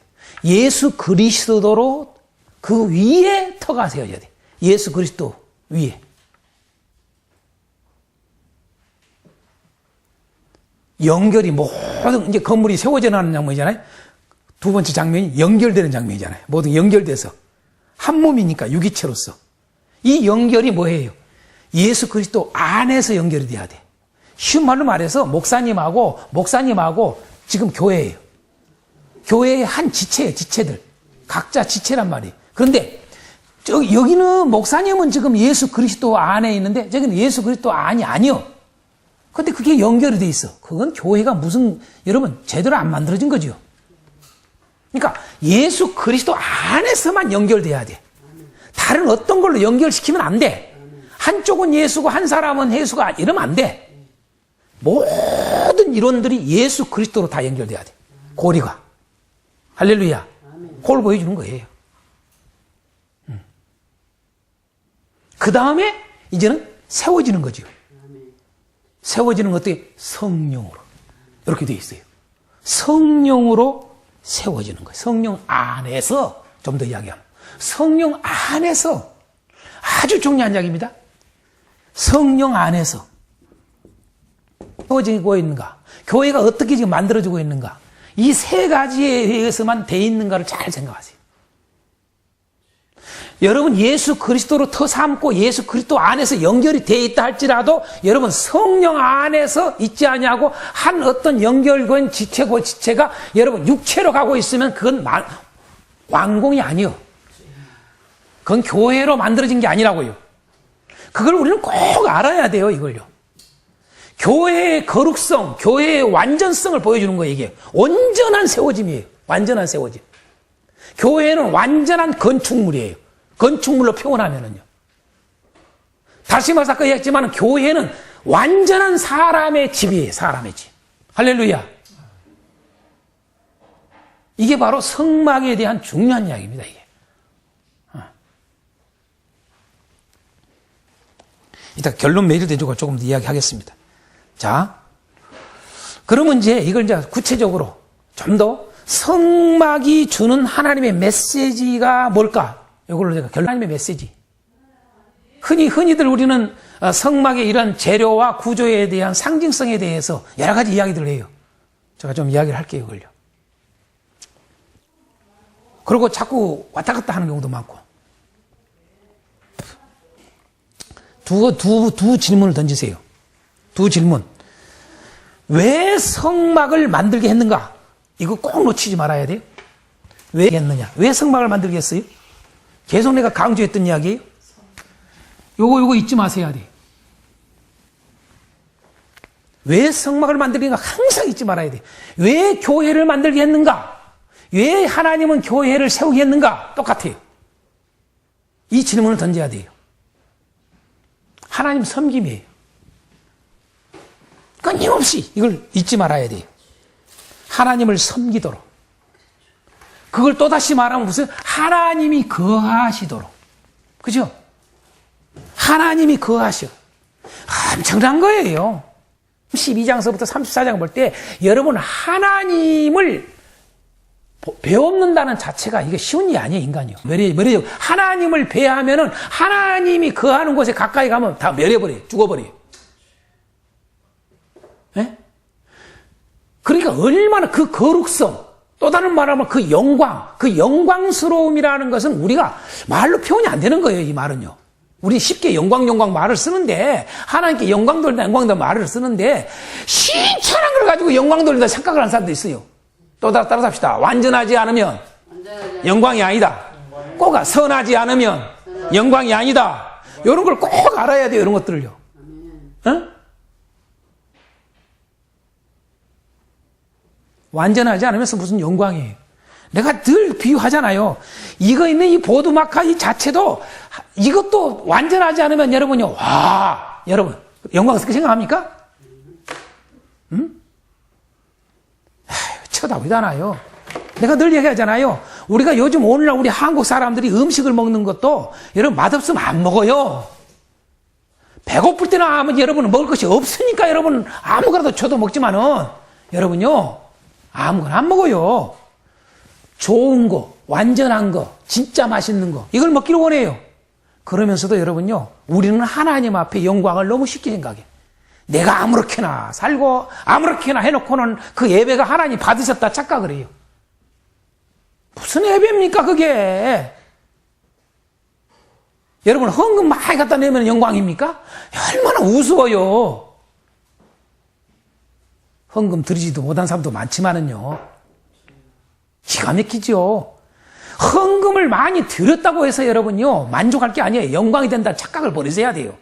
예수 그리스도로 그 위에 터가 세워져야 돼. 예수 그리스도 위에. 연결이 모든 이제 건물이 세워져 나가는 장면이잖아요. 두 번째 장면이 연결되는 장면이잖아요. 모든 연결돼서 한 몸이니까 유기체로서 이 연결이 뭐예요? 예수 그리스도 안에서 연결이 돼야 돼. 쉬운 말로 말해서 목사님하고 지금 교회예요. 교회의 한 지체예요. 지체들 각자 지체란 말이에요. 그런데 여기는 목사님은 지금 예수 그리스도 안에 있는데 저기는 예수 그리스도 안이 아니요. 근데 그게 연결이 돼 있어. 그건 교회가 여러분, 제대로 안 만들어진 거죠. 그러니까 예수 그리스도 안에서만 연결돼야 돼. 다른 어떤 걸로 연결시키면 안 돼. 한쪽은 예수고 한 사람은 예수가 이러면 안 돼. 모든 이론들이 예수 그리스도로 다 연결돼야 돼. 고리가. 할렐루야. 그걸 보여주는 거예요. 그 다음에 이제는 세워지는 거죠. 세워지는 것 어떻게? 성령으로. 이렇게 되어 있어요. 성령으로 세워지는 거예요. 성령 안에서, 좀 더 이야기하면. 성령 안에서, 아주 중요한 이야기입니다. 성령 안에서 세워지고 있는가? 교회가 어떻게 지금 만들어지고 있는가? 이 세 가지에 의해서만 돼 있는가를 잘 생각하세요. 여러분 예수 그리스도로 터 삼고 예수 그리스도 안에서 연결이 돼 있다 할지라도 여러분 성령 안에서 있지 아니하고 한 어떤 연결된 지체고 지체가 여러분 육체로 가고 있으면 그건 완공이 아니요. 그건 교회로 만들어진 게 아니라고요. 그걸 우리는 꼭 알아야 돼요, 이걸요. 교회의 거룩성, 교회의 완전성을 보여주는 거예요, 이게. 온전한 세워짐이에요. 완전한 세워짐. 교회는 완전한 건축물이에요. 건축물로 표현하면은요. 다시 말해서 아까 얘기했지만 교회는 완전한 사람의 집이에요. 사람의 집. 할렐루야. 이게 바로 성막에 대한 중요한 이야기입니다. 이게. 이따 결론 메일 대주고 조금 더 이야기하겠습니다. 자, 그러면 이제 이걸 이제 구체적으로 좀 더 성막이 주는 하나님의 메시지가 뭘까? 이걸로 제가 하나님의 메시지. 흔히들 우리는 성막의 이런 재료와 구조에 대한 상징성에 대해서 여러 가지 이야기들을 해요. 제가 좀 이야기를 할게요, 이걸요. 그리고 자꾸 왔다 갔다 하는 경우도 많고. 두 질문을 던지세요. 두 질문. 왜 성막을 만들게 했는가? 이거 꼭 놓치지 말아야 돼요. 왜 했느냐? 왜 성막을 만들게 했어요? 계속 내가 강조했던 이야기예요. 요거 잊지 마세요. 돼. 왜 성막을 만들겠는가? 항상 잊지 말아야 돼요. 왜 교회를 만들게 했는가? 왜 하나님은 교회를 세우게 했는가? 똑같아요. 이 질문을 던져야 돼요. 하나님 섬김이에요. 끊임없이 이걸 잊지 말아야 돼요. 하나님을 섬기도록. 그걸 또다시 말하면 무슨 하나님이 거하시도록. 그죠? 하나님이 거하셔. 엄청난 거예요. 12장서부터 34장 볼 때 여러분 하나님을 배웠는다는 자체가 이게 쉬운 일이 아니에요, 인간이요. 멸해져. 하나님을 배하면은 하나님이 거하는 곳에 가까이 가면 다 멸해버려요. 죽어버려요. 네? 그러니까 얼마나 그 거룩성, 또 다른 말하면 그 영광, 그 영광스러움이라는 것은 우리가 말로 표현이 안 되는 거예요, 이 말은요. 우리 쉽게 영광 말을 쓰는데, 하나님께 영광 돌린다 말을 쓰는데, 신천한 걸 가지고 영광 돌린다 착각을 하는 사람도 있어요. 또 따라서 합시다. 완전하지 않으면 영광이 아니다. 꼭 선하지 않으면 영광이 아니다. 이런 걸 꼭 알아야 돼요. 이런 것들을요. 어? 완전하지 않으면서 무슨 영광이에요. 내가 늘 비유하잖아요. 이거 있는 이 보드마카 이 자체도 이것도 완전하지 않으면 여러분요. 와, 여러분 영광스럽게 생각합니까? 응? 쳐다보잖아요. 내가 늘 얘기하잖아요. 우리가 요즘 오늘날 우리 한국 사람들이 음식을 먹는 것도 여러분 맛없으면 안 먹어요. 배고플 때는 여러분 먹을 것이 없으니까 여러분 아무거나도 쳐도 먹지만은 여러분요 아무거나 안 먹어요. 좋은 거, 완전한 거, 진짜 맛있는 거 이걸 먹기를 원해요. 그러면서도 여러분요 우리는 하나님 앞에 영광을 너무 쉽게 생각해. 내가 아무렇게나 살고 아무렇게나 해놓고는 그 예배가 하나님 받으셨다 착각을 해요. 무슨 예배입니까 그게? 여러분 헌금 많이 갖다 내면 영광입니까? 얼마나 우스워요. 헌금 드리지도 못한 사람도 많지만은요 기가 막히죠. 헌금을 많이 드렸다고 해서 여러분요 만족할 게 아니에요. 영광이 된다는 착각을 버리셔야 돼요.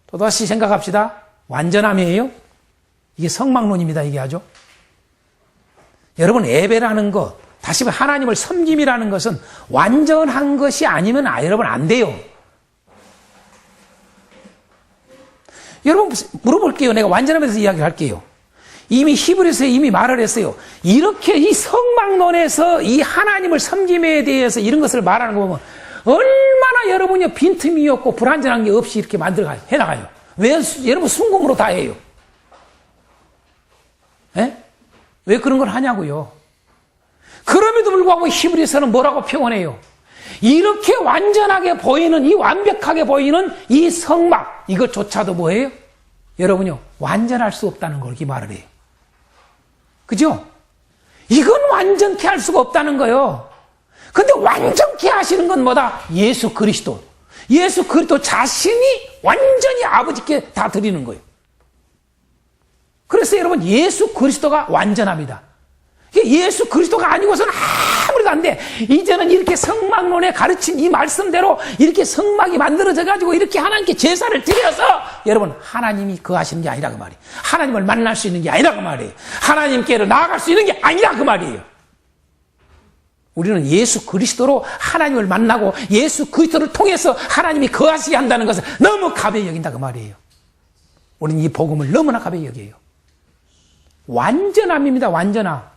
또다시 생각합시다. 완전함이에요. 이게 성막론입니다. 이게 아주. 여러분, 예배라는 것, 다시 말해 하나님을 섬김이라는 것은 완전한 것이 아니면 여러분 안 돼요. 여러분 물어볼게요. 내가 완전하면서 이야기를 할게요. 이미 히브리서에 이미 말을 했어요. 이렇게 이 성막론에서 이 하나님을 섬김에 대해서 이런 것을 말하는 거 보면 얼마나 여러분이 빈틈이 없고 불완전한 게 없이 이렇게 해나가요. 왜 여러분 순금으로 다 해요? 에? 왜 그런 걸 하냐고요? 그럼에도 불구하고 히브리서는 뭐라고 표현해요? 이렇게 완전하게 보이는, 이 완벽하게 보이는 이 성막, 이것조차도 뭐예요? 여러분요, 완전할 수 없다는 걸 이렇게 말을 해요. 그죠? 이건 완전케 할 수가 없다는 거예요. 근데 완전케 하시는 건 뭐다? 예수 그리스도. 예수 그리스도 자신이 완전히 아버지께 다 드리는 거예요. 그래서 여러분, 예수 그리스도가 완전합니다. 예수 그리스도가 아니고서는 아무리도 안 돼. 이제는 이렇게 성막론에 가르친 이 말씀대로 이렇게 성막이 만들어져가지고 이렇게 하나님께 제사를 드려서 여러분, 하나님이 거하시는 게 아니라 그 말이에요. 하나님을 만날 수 있는 게 아니라 그 말이에요. 하나님께로 나아갈 수 있는 게 아니라 그 말이에요. 우리는 예수 그리스도로 하나님을 만나고 예수 그리스도를 통해서 하나님이 거하시게 한다는 것을 너무 가벼이 여긴다 그 말이에요. 우리는 이 복음을 너무나 가벼이 여겨요. 완전함입니다. 완전함.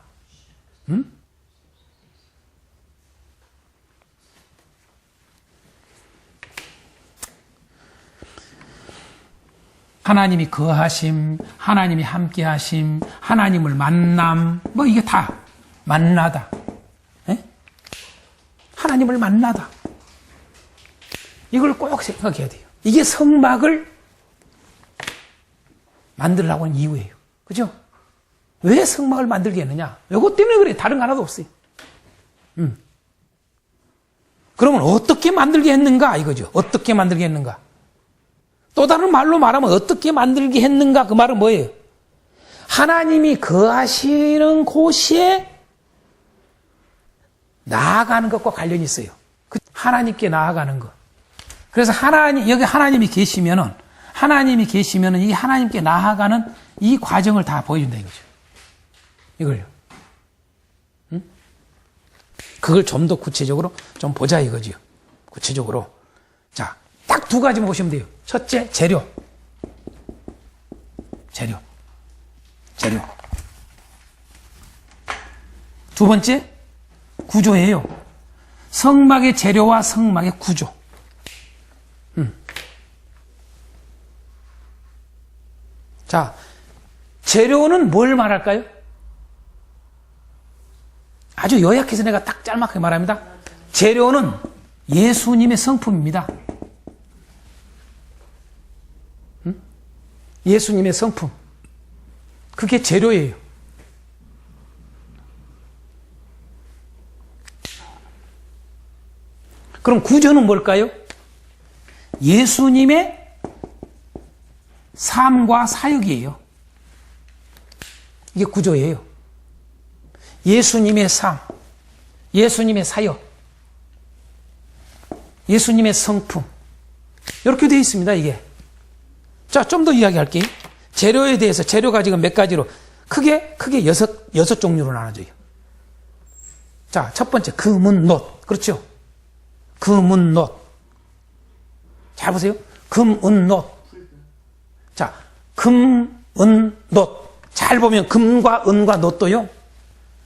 하나님이 거하심, 하나님이 함께하심, 하나님을 만남, 뭐 이게 다 만나다. 에? 하나님을 만나다. 이걸 꼭 생각해야 돼요. 이게 성막을 만들려고 하는 이유예요. 그죠? 왜 성막을 만들게 했느냐? 이것 때문에 그래. 다른 거 하나도 없어요. 그러면 어떻게 만들게 했는가? 이거죠. 어떻게 만들게 했는가? 또 다른 말로 말하면 어떻게 만들게 했는가? 그 말은 뭐예요? 하나님이 거하시는 곳에 나아가는 것과 관련이 있어요. 하나님께 나아가는 것. 그래서 여기 하나님이 계시면은 이 하나님께 나아가는 이 과정을 다 보여준다 이거죠. 이걸요. 응? 그걸 좀 더 구체적으로 좀 보자 이거지요. 구체적으로. 자, 딱 두 가지만 보시면 돼요. 첫째, 재료. 두 번째, 구조예요. 성막의 재료와 성막의 구조. 자, 재료는 뭘 말할까요? 아주 요약해서 내가 딱 짤막하게 말합니다. 재료는 예수님의 성품입니다. 예수님의 성품. 그게 재료예요. 그럼 구조는 뭘까요? 예수님의 삶과 사역이에요. 이게 구조예요. 예수님의 삶, 예수님의 사역, 예수님의 성품. 이렇게 되어 있습니다, 이게. 자, 좀 더 이야기할게요. 재료에 대해서, 재료가 지금 몇 가지로, 크게 여섯 종류로 나눠져요. 자, 첫 번째, 금, 은, 놋. 그렇죠? 금, 은, 놋. 잘 보세요. 금, 은, 놋. 자, 금, 은, 놋. 잘 보면 금과 은과 놋도요.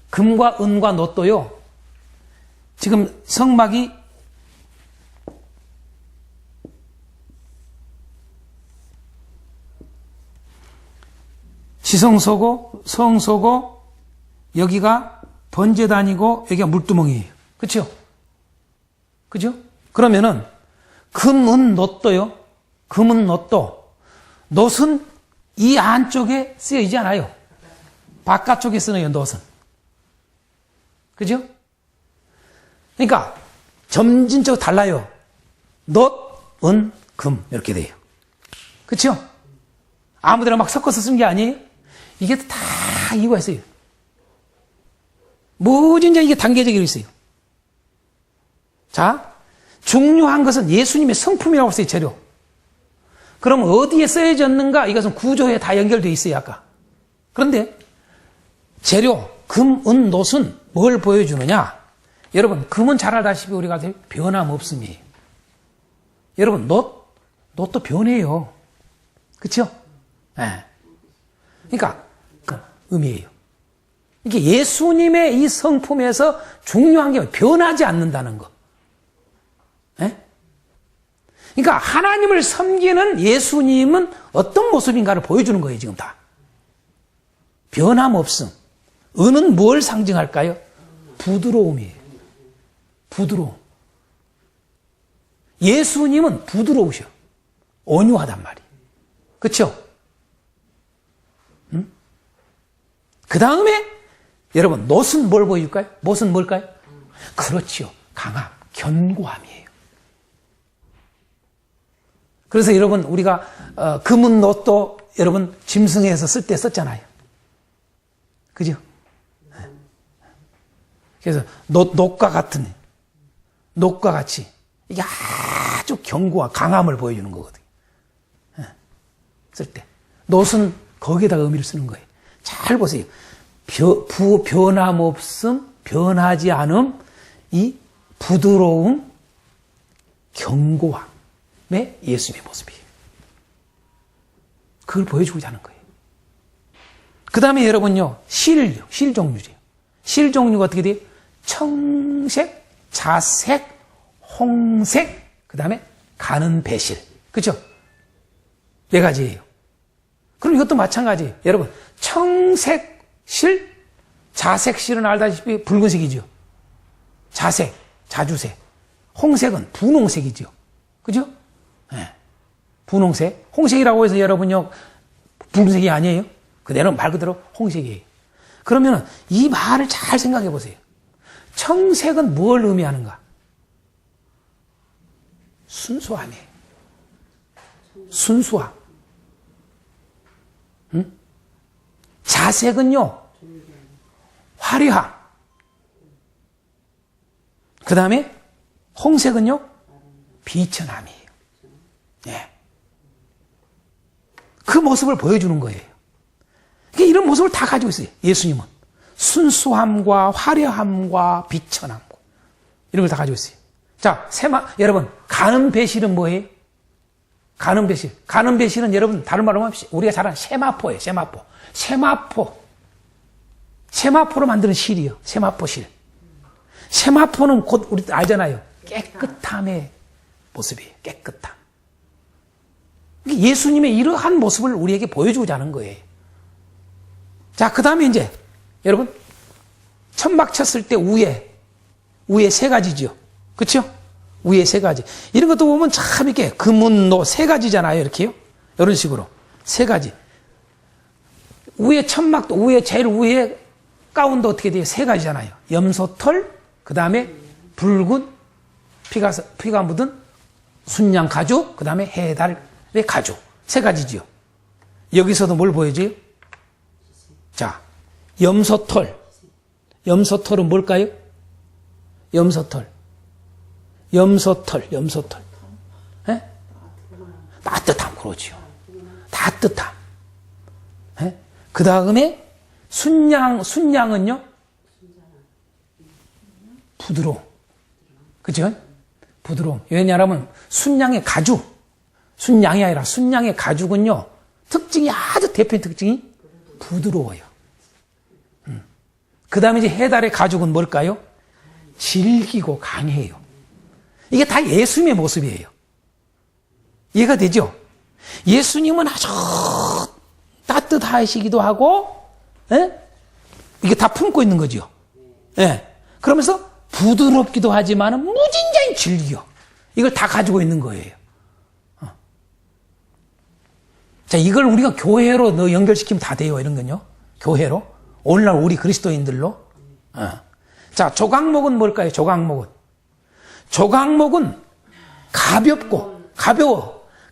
금과 은과 놋도요. 지금 성막이 지성소고 성소고 여기가 번제단이고 여기가 물두멍이에요. 그렇죠? 그죠? 그러면은 금은 놋도요. 금은 놋도. 놋은 이 안쪽에 쓰여지지 않아요. 바깥쪽에 쓰는 놋은. 그죠? 그러니까 점진적으로 달라요. 놋, 은, 금 이렇게 돼요. 그렇죠? 아무데나 막 섞어서 쓴 게 아니에요. 이게 다 이유가 있어요. 뭐든지 이게 단계적으로 있어요. 자, 중요한 것은 예수님의 성품이라고 했어요. 재료. 그럼 어디에 쓰여졌는가? 이것은 구조에 다 연결되어 있어요. 아까. 그런데 재료, 금, 은, 놋은 뭘 보여주느냐? 여러분, 금은 잘 알다시피 우리가 변함없음이에요. 여러분, 놋도 변해요. 그쵸? 네. 그러니까, 그 의미예요. 이게 예수님의 이 성품에서 중요한 게 변하지 않는다는 거. 네? 그러니까 하나님을 섬기는 예수님은 어떤 모습인가를 보여주는 거예요, 지금 다. 변함없음. 은은 뭘 상징할까요? 부드러움이에요. 부드러움. 예수님은 부드러우셔. 온유하단 말이에요. 그렇죠? 응? 그 다음에 여러분 놋은 뭘 보여줄까요? 놋은 뭘까요? 그렇지요. 강함, 견고함이에요. 그래서 여러분 우리가 금은 놋도 여러분 짐승에서 쓸 때 썼잖아요. 그죠? 그래서 놋과 같이 이게 아주 견고한 강함을 보여주는 거거든요. 쓸 때. 놋은 거기에다 의미를 쓰는 거예요. 잘 보세요. 변함없음, 변하지 않음, 이 부드러움, 견고함의 예수님의 모습이에요. 그걸 보여주고자 하는 거예요. 그 다음에 여러분요, 실 종류죠. 실 종류가 어떻게 돼요? 청색, 자색, 홍색, 그 다음에 가는 배실. 그렇죠? 네 가지예요. 그럼 이것도 마찬가지예요. 여러분, 청색 실, 자색 실은 알다시피 붉은색이죠. 자색, 자주색. 홍색은 분홍색이죠. 그죠? 네. 분홍색. 홍색이라고 해서 여러분요, 붉은색이 아니에요. 그대로 말 그대로 홍색이에요. 그러면 이 말을 잘 생각해 보세요. 청색은 뭘 의미하는가? 순수함이에요. 순수함. 응? 자색은요, 화려함. 그 다음에 홍색은요, 비천함이에요. 예. 그 모습을 보여주는 거예요. 이런 모습을 다 가지고 있어요. 예수님은. 순수함과 화려함과 비천함과 이런 걸 다 가지고 있어요. 자, 여러분, 가는 배실은 뭐예요? 가는 배실. 가는 배실은 여러분, 다른 말로 하면 우리가 잘 아는 세마포예요, 세마포. 세마포로 만드는 실이요. 세마포 실. 세마포는 곧 우리 알잖아요. 깨끗함의 모습이에요. 깨끗함. 예수님의 이러한 모습을 우리에게 보여주고자 하는 거예요. 자, 그 다음에 이제, 여러분, 천막 쳤을 때 위에 세 가지죠. 그쵸? 위에 세 가지. 이런 것도 보면 참 이렇게 금은 노 세 가지잖아요. 이렇게요. 이런 식으로. 세 가지. 위에 천막도, 제일 위에 가운도 어떻게 돼요? 세 가지잖아요. 염소털, 그 다음에 붉은 피가 묻은 순양 가죽, 그 다음에 해달의 가죽. 세 가지지요. 여기서도 뭘 보여줘요? 자, 염소털은 뭘까요? 염소털. 예? 따뜻함, 그렇지요. 따뜻함. 예? 그 다음에 순양은요? 부드러움. 그죠? 부드러움. 왜냐하면 순양의 가죽은요, 아주 대표적인 특징이 부드러워요. 그 다음에 이제 해달의 가죽은 뭘까요? 질기고 강해요. 이게 다 예수님의 모습이에요. 이해가 되죠? 예수님은 아주 따뜻하시기도 하고, 예? 이게 다 품고 있는 거죠. 예. 그러면서 부드럽기도 하지만 무진장히 질겨. 이걸 다 가지고 있는 거예요. 자, 이걸 우리가 교회로 연결시키면 다 돼요. 이런 건요. 교회로. 오늘날 우리 그리스도인들로. 자, 조각목은 뭘까요? 조각목은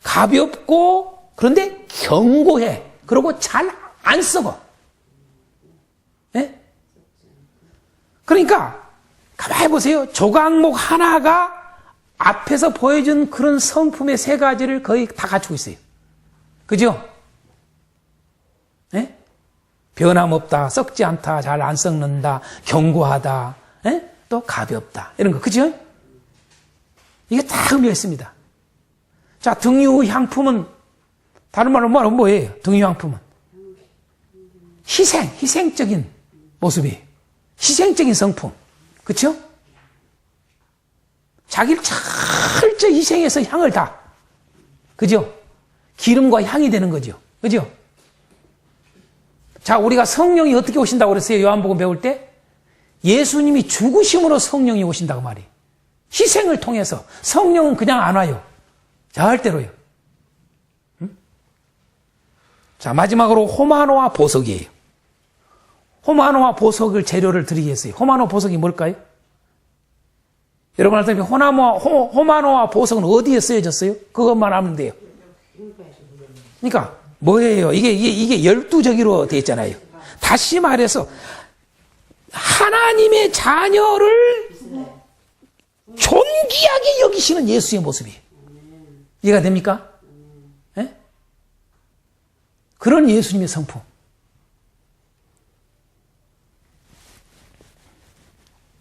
가볍고, 그런데 견고해. 그리고 잘 안 썩어. 예? 그러니까, 가만히 보세요. 조각목 하나가 앞에서 보여준 그런 성품의 세 가지를 거의 다 갖추고 있어요. 그죠? 예? 변함없다, 썩지 않다, 잘 안 썩는다, 견고하다, 예? 또 가볍다. 이런 거, 그죠? 이게 다 의미가 있습니다. 자, 등유 향품은, 다른 말로 말하면 뭐예요? 등유 향품은? 희생적인 모습이에요. 희생적인 성품. 그쵸? 자기를 철저히 희생해서 향을 다. 그죠? 기름과 향이 되는 거죠. 그죠? 자, 우리가 성령이 어떻게 오신다고 그랬어요? 요한복음 배울 때? 예수님이 죽으심으로 성령이 오신다고 말이에요. 희생을 통해서. 성령은 그냥 안 와요. 절대로요. 응? 자, 마지막으로 호마노와 보석이에요. 호마노와 보석을 재료를 드리겠어요. 호마노 보석이 뭘까요? 여러분 알다시피 호마노와 보석은 어디에 쓰여졌어요? 그것만 하면 돼요. 그러니까 뭐예요? 이게 12저기로 되어 있잖아요. 다시 말해서 하나님의 자녀를 존귀하게 여기시는 예수의 모습이에요. 이해가 됩니까? 네? 그런 예수님의 성품.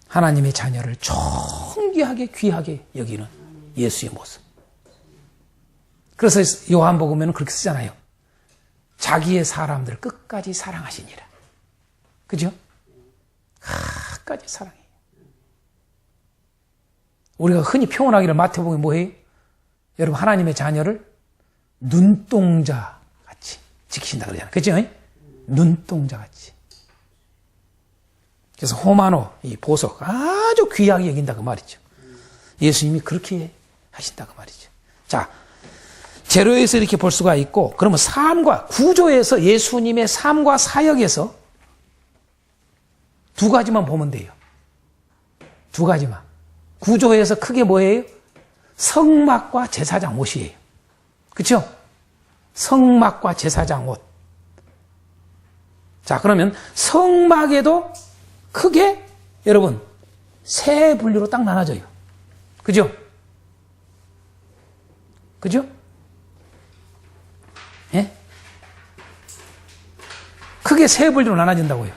하나님의 자녀를 존귀하게 귀하게 여기는 예수의 모습. 그래서 요한복음에는 그렇게 쓰잖아요. 자기의 사람들을 끝까지 사랑하시니라. 그죠? 끝까지 사랑해요. 우리가 흔히 표현하기를 마태복음에 뭐해요? 여러분 하나님의 자녀를 눈동자 같이 지키신다 그러잖아요. 그죠? 눈동자 같이. 그래서 호마노, 이 보석 아주 귀하게 여긴다 그 말이죠. 예수님이 그렇게 하신다 그 말이죠. 자, 재료에서 이렇게 볼 수가 있고, 그러면 삶과 구조에서 예수님의 삶과 사역에서 두 가지만 보면 돼요. 두 가지만. 구조에서 크게 뭐예요? 성막과 제사장 옷이에요. 그렇죠? 성막과 제사장 옷. 자, 그러면 성막에도 크게 여러분 세 분류로 딱 나눠져요. 그죠? 그죠? 예? 크게 세 분류로 나눠진다고요.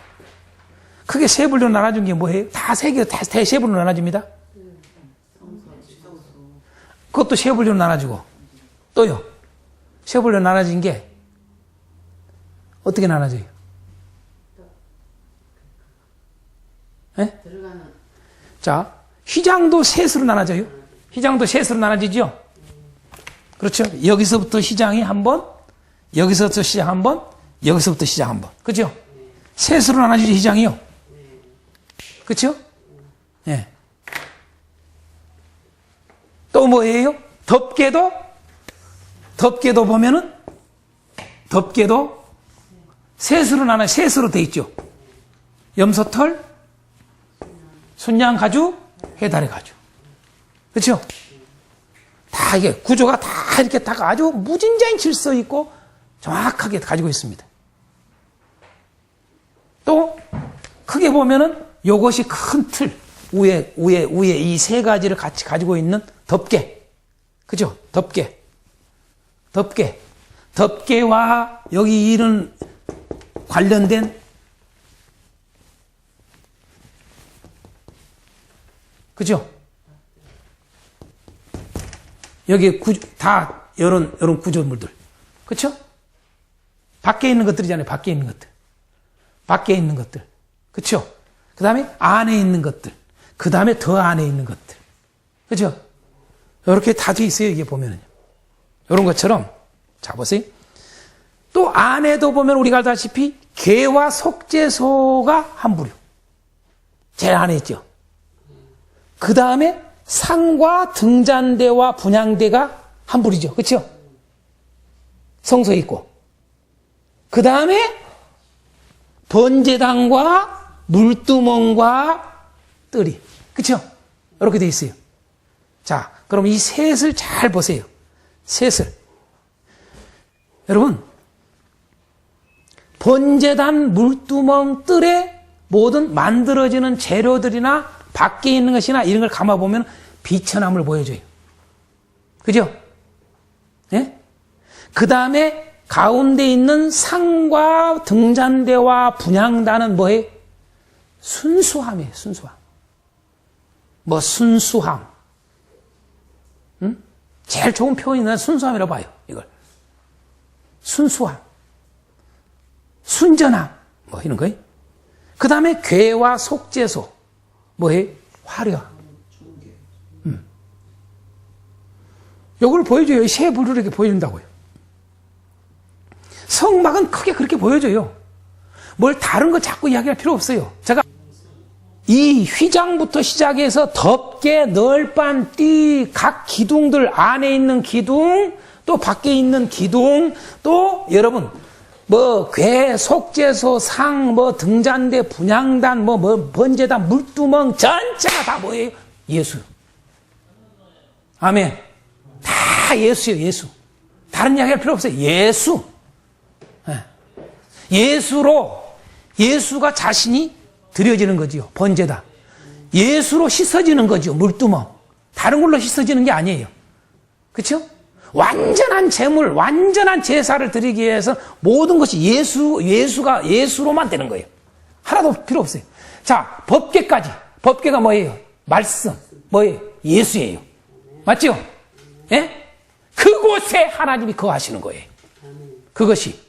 크게 세 분류로 나눠진 게 뭐예요? 다 세 분류로 나눠집니다. 그것도 세 분류로 나눠지고 또요. 세 분류로 나눠진 게 어떻게 나눠져요? 네? 자, 휘장도 셋으로 나눠져요. 휘장도 셋으로 나눠지죠? 그렇죠? 여기서부터 시장이 한 번, 여기서부터 시장 한 번, 여기서부터 시장 한 번. 그렇죠? 셋으로 나눠지죠, 시장이요. 그렇죠? 예. 네. 또 뭐예요? 덮개도 보면은 덮개도 셋으로 돼 있죠. 염소털, 순양 가죽, 해달의 가죽. 그렇죠? 다 이게 구조가 다 이렇게 다 아주 무진자인 질서 있고 정확하게 가지고 있습니다. 또 크게 보면은 요것이 큰 틀, 위에 이 세 가지를 같이 가지고 있는 덮개. 그죠? 덮개와 여기 이런 관련된 그죠? 여기 다 이런 구조물들. 그쵸? 밖에 있는 것들이잖아요. 밖에 있는 것들. 그쵸? 그 다음에 안에 있는 것들. 그 다음에 더 안에 있는 것들. 그죠? 이렇게 다 돼 있어요. 이게 보면은요. 이런 것처럼. 자, 보세요. 또 안에도 보면 우리가 알다시피 개와 속죄소가 한 부류. 제일 안에 있죠. 그 다음에 상과 등잔대와 분향대가 한 부류죠. 그렇죠? 성소에 있고. 그 다음에 번제단과 물두멍과 뜰이. 그렇죠? 이렇게 돼 있어요. 자, 그럼 이 셋을 잘 보세요. 셋을. 여러분, 번제단, 물두멍, 뜰에 모든 만들어지는 재료들이나 밖에 있는 것이나 이런 걸 감아보면 비천함을 보여줘요. 그죠? 예? 그 다음에 가운데 있는 상과 등잔대와 분향단은 뭐예요? 순수함이에요, 순수함. 뭐 순수함. 응? 제일 좋은 표현이 순수함이라고 봐요, 이걸. 순수함. 순전함. 뭐 이런 거예요. 그 다음에 궤와 속죄소. 뭐예요? 화려함. 요걸 보여줘요. 세 부를 이렇게 보여준다고요. 성막은 크게 그렇게 보여줘요. 뭘 다른 거 자꾸 이야기할 필요 없어요. 제가 이 휘장부터 시작해서 덮개, 널빤, 띠, 각 기둥들 안에 있는 기둥, 또 밖에 있는 기둥, 또 여러분 뭐 궤, 속죄소, 상, 뭐 등잔대, 분향단, 뭐 번제단, 물두멍 전체가 다 뭐예요? 예수. 아멘. 다 예수예요, 예수. 다른 이야기 할 필요 없어요. 예수. 예수로, 예수가 자신이 드려지는 거지요. 번제다. 예수로 씻어지는 거죠. 물두멍. 다른 걸로 씻어지는 게 아니에요. 그렇죠? 완전한 제물, 완전한 제사를 드리기 위해서 모든 것이 예수로만 되는 거예요. 하나도 필요 없어요. 자, 법궤까지. 법궤가 뭐예요? 말씀. 뭐예요? 예수예요. 맞죠? 예? 그곳에 하나님이 거하시는 거예요. 그것이.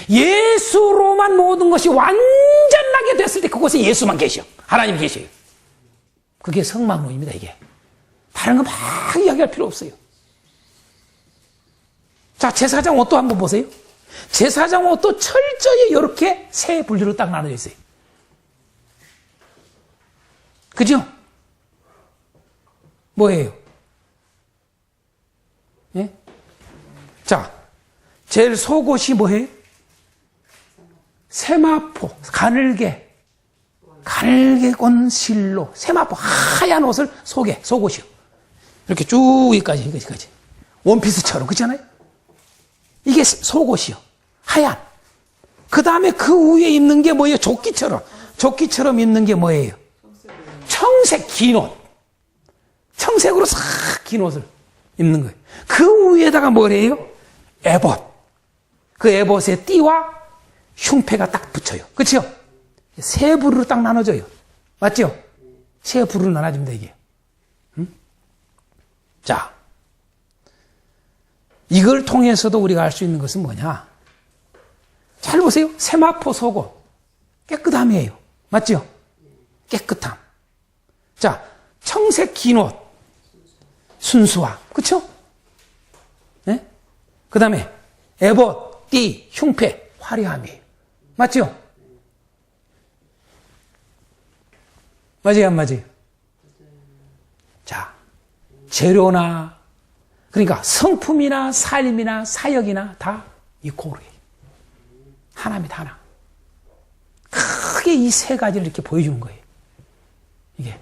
예수로만 모든 것이 완전하게 됐을 때 그곳에 예수만 계셔. 하나님 계셔요. 그게 성막론입니다, 이게. 다른 거 막 이야기할 필요 없어요. 자, 제사장 옷도 한번 보세요. 제사장 옷도 철저히 이렇게 세 분류로 딱 나눠져 있어요. 그죠? 뭐예요? 예? 자, 제일 속옷이 뭐예요? 세마포, 가늘게 꼰실로, 세마포, 하얀 옷을 속옷이요. 이렇게 쭉 여기까지. 원피스처럼, 그렇잖아요? 이게 속옷이요. 하얀. 그 다음에 그 위에 입는 게 뭐예요? 조끼처럼 입는 게 뭐예요? 청색 긴 옷. 청색으로 싹 긴 옷을 입는 거예요. 그 위에다가 뭐래요? 에봇. 그 에봇에 띠와 흉패가 딱 붙여요. 그렇죠? 세 부류로 딱 나눠져요. 맞죠? 세 부류로 나눠집니다, 이게. 자, 이걸 통해서도 우리가 알 수 있는 것은 뭐냐? 잘 보세요. 세마포 속옷. 깨끗함이에요. 맞죠? 깨끗함. 자, 청색 긴 옷. 순수함. 그쵸? 네? 그 다음에 에봇, 띠, 흉패, 화려함이에요. 맞죠? 맞아요, 안 맞아요? 자, 재료나, 그러니까 성품이나 삶이나 사역이나 다 이코르예요. 하나입니다, 하나. 크게 이 세 가지를 이렇게 보여주는 거예요. 이게.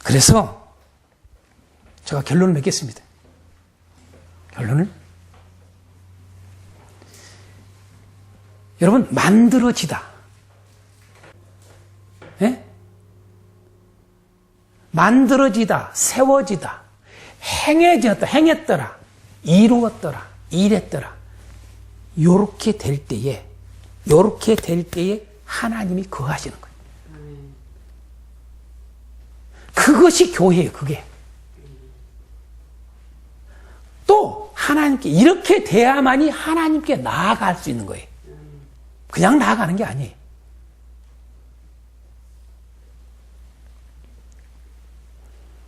그래서 제가 결론을 맺겠습니다. 결론을. 여러분, 만들어지다. 예? 만들어지다, 세워지다, 행했더라, 이루었더라, 이랬더라. 요렇게 될 때에 하나님이 거하시는 거예요. 그것이 교회예요, 그게. 또, 하나님께, 이렇게 돼야만이 하나님께 나아갈 수 있는 거예요. 그냥 나아가는 게 아니에요.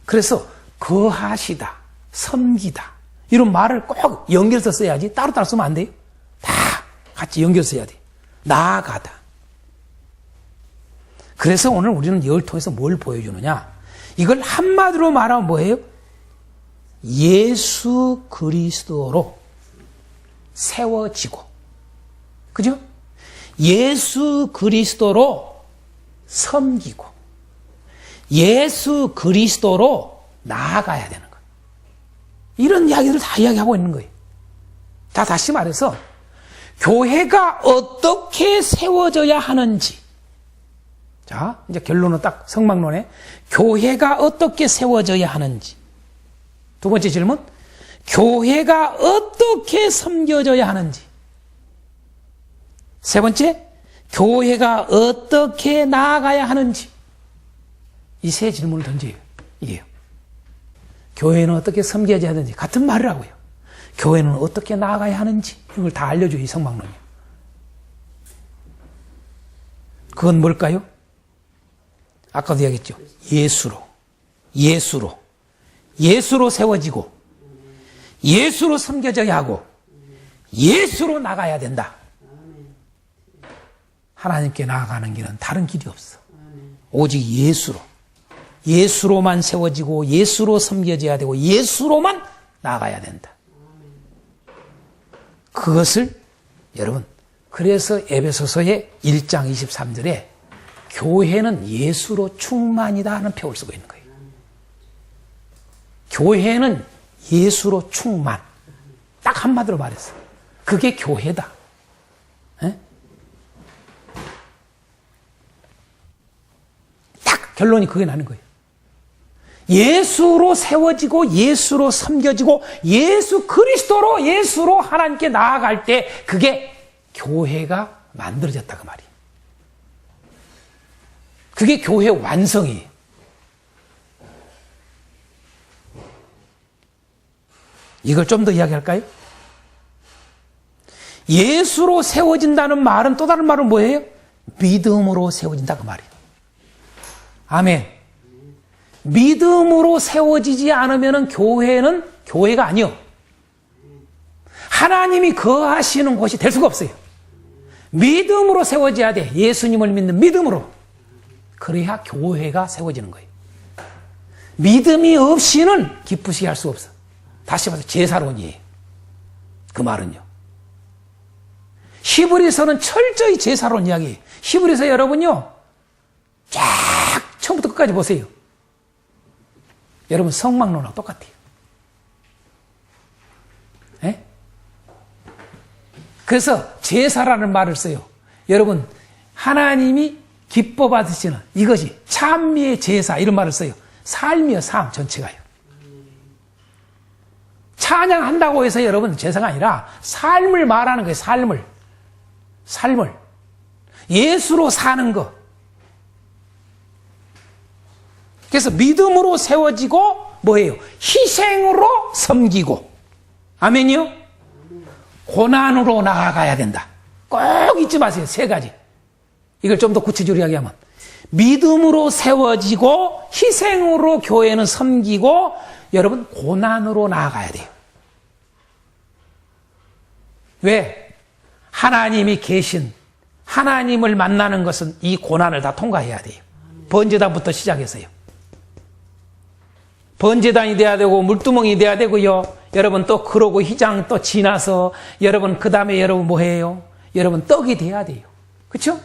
그래서 거하시다, 섬기다 이런 말을 꼭 연결해서 써야지 따로따로 쓰면 안 돼요. 다 같이 연결해서 써야 돼요. 나아가다. 그래서 오늘 우리는 이걸 통해서 뭘 보여주느냐? 이걸 한마디로 말하면 뭐예요? 예수 그리스도로 세워지고, 그죠? 예수 그리스도로 섬기고, 예수 그리스도로 나아가야 되는 거예요. 이런 이야기를 다 이야기하고 있는 거예요. 자, 다시 말해서 교회가 어떻게 세워져야 하는지. 자, 이제 결론은 딱 성막론에 교회가 어떻게 세워져야 하는지. 두 번째 질문. 교회가 어떻게 섬겨져야 하는지. 세 번째, 교회가 어떻게 나아가야 하는지. 이 세 질문을 던져요. 이게요. 교회는 어떻게 섬겨져야 하는지 같은 말을 하고요. 교회는 어떻게 나아가야 하는지 이걸 다 알려줘요. 이 성막론이. 그건 뭘까요? 아까도 이야기했죠. 예수로 세워지고 예수로 섬겨져야 하고 예수로 나가야 된다. 하나님께 나아가는 길은 다른 길이 없어. 오직 예수로만 세워지고 예수로 섬겨져야 되고 예수로만 나아가야 된다. 그것을 여러분, 그래서 에베소서의 1장 23절에 교회는 예수로 충만이다 하는 표를 쓰고 있는 거예요. 교회는 예수로 충만. 딱 한마디로 말했어. 그게 교회다. 에? 딱 결론이 그게 나는 거예요. 예수로 세워지고 예수로 섬겨지고 예수 그리스도로 예수로 하나님께 나아갈 때 그게 교회가 만들어졌다 그 말이에요. 그게 교회 완성이에요. 이걸 좀 더 이야기할까요? 예수로 세워진다는 말은 또 다른 말은 뭐예요? 믿음으로 세워진다 그 말이에요. 아멘. 믿음으로 세워지지 않으면 교회는 교회가 아니요. 하나님이 거하시는 곳이 될 수가 없어요. 믿음으로 세워져야 돼. 예수님을 믿는 믿음으로. 그래야 교회가 세워지는 거예요. 믿음이 없이는 기쁘시게 할 수 없어. 다시 말해서 제사론이에요. 그 말은요. 히브리서는 철저히 제사론 이야기예요. 히브리서 여러분요. 쫙 처음부터 끝까지 보세요. 여러분 성막론하고 똑같아요. 에? 그래서 제사라는 말을 써요. 여러분 하나님이 기뻐 받으시는 이것이 찬미의 제사 이런 말을 써요. 삶이요 삶 전체가요. 찬양한다고 해서 여러분 제사가 아니라 삶을 말하는 거예요. 삶을 예수로 사는 것. 그래서 믿음으로 세워지고 뭐예요? 희생으로 섬기고. 아멘이요? 고난으로 나아가야 된다. 꼭 잊지 마세요. 세 가지. 이걸 좀 더 구체적으로 이야기하면 믿음으로 세워지고 희생으로 교회는 섬기고 여러분 고난으로 나아가야 돼요. 왜? 하나님이 계신 하나님을 만나는 것은 이 고난을 다 통과해야 돼요. 번제단부터 시작해서요. 번제단이 돼야 되고 물두멍이 돼야 되고요. 여러분 또 그러고 휘장 또 지나서 여러분 그 다음에 여러분 뭐 해요? 여러분 떡이 돼야 돼요. 그렇죠?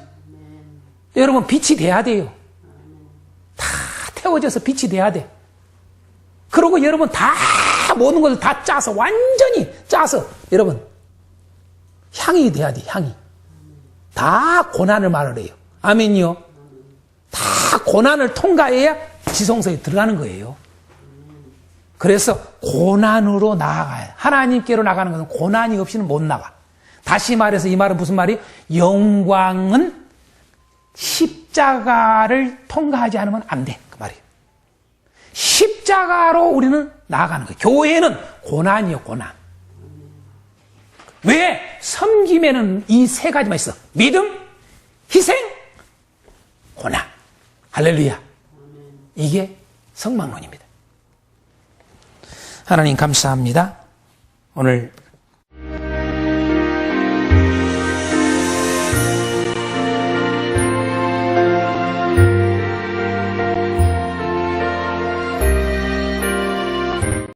여러분 빛이 돼야 돼요. 다 태워져서 빛이 돼야 돼. 그러고 여러분 다 모든 것을 다 짜서 완전히 짜서 여러분 향이 돼야 돼. 향이. 다 고난을 말을 해요. 아멘이요. 다 고난을 통과해야 지성소에 들어가는 거예요. 그래서 고난으로 나아가야 하나님께로 나가는 것은 고난이 없이는 못 나가. 다시 말해서 이 말은 무슨 말이에요? 영광은 십자가를 통과하지 않으면 안 돼. 그 말이에요. 십자가로 우리는 나아가는 거예요. 교회는 고난이요, 고난. 왜? 섬김에는 이 세 가지만 있어. 믿음, 희생, 고난. 할렐루야. 이게 성막론입니다. 하나님 감사합니다. 오늘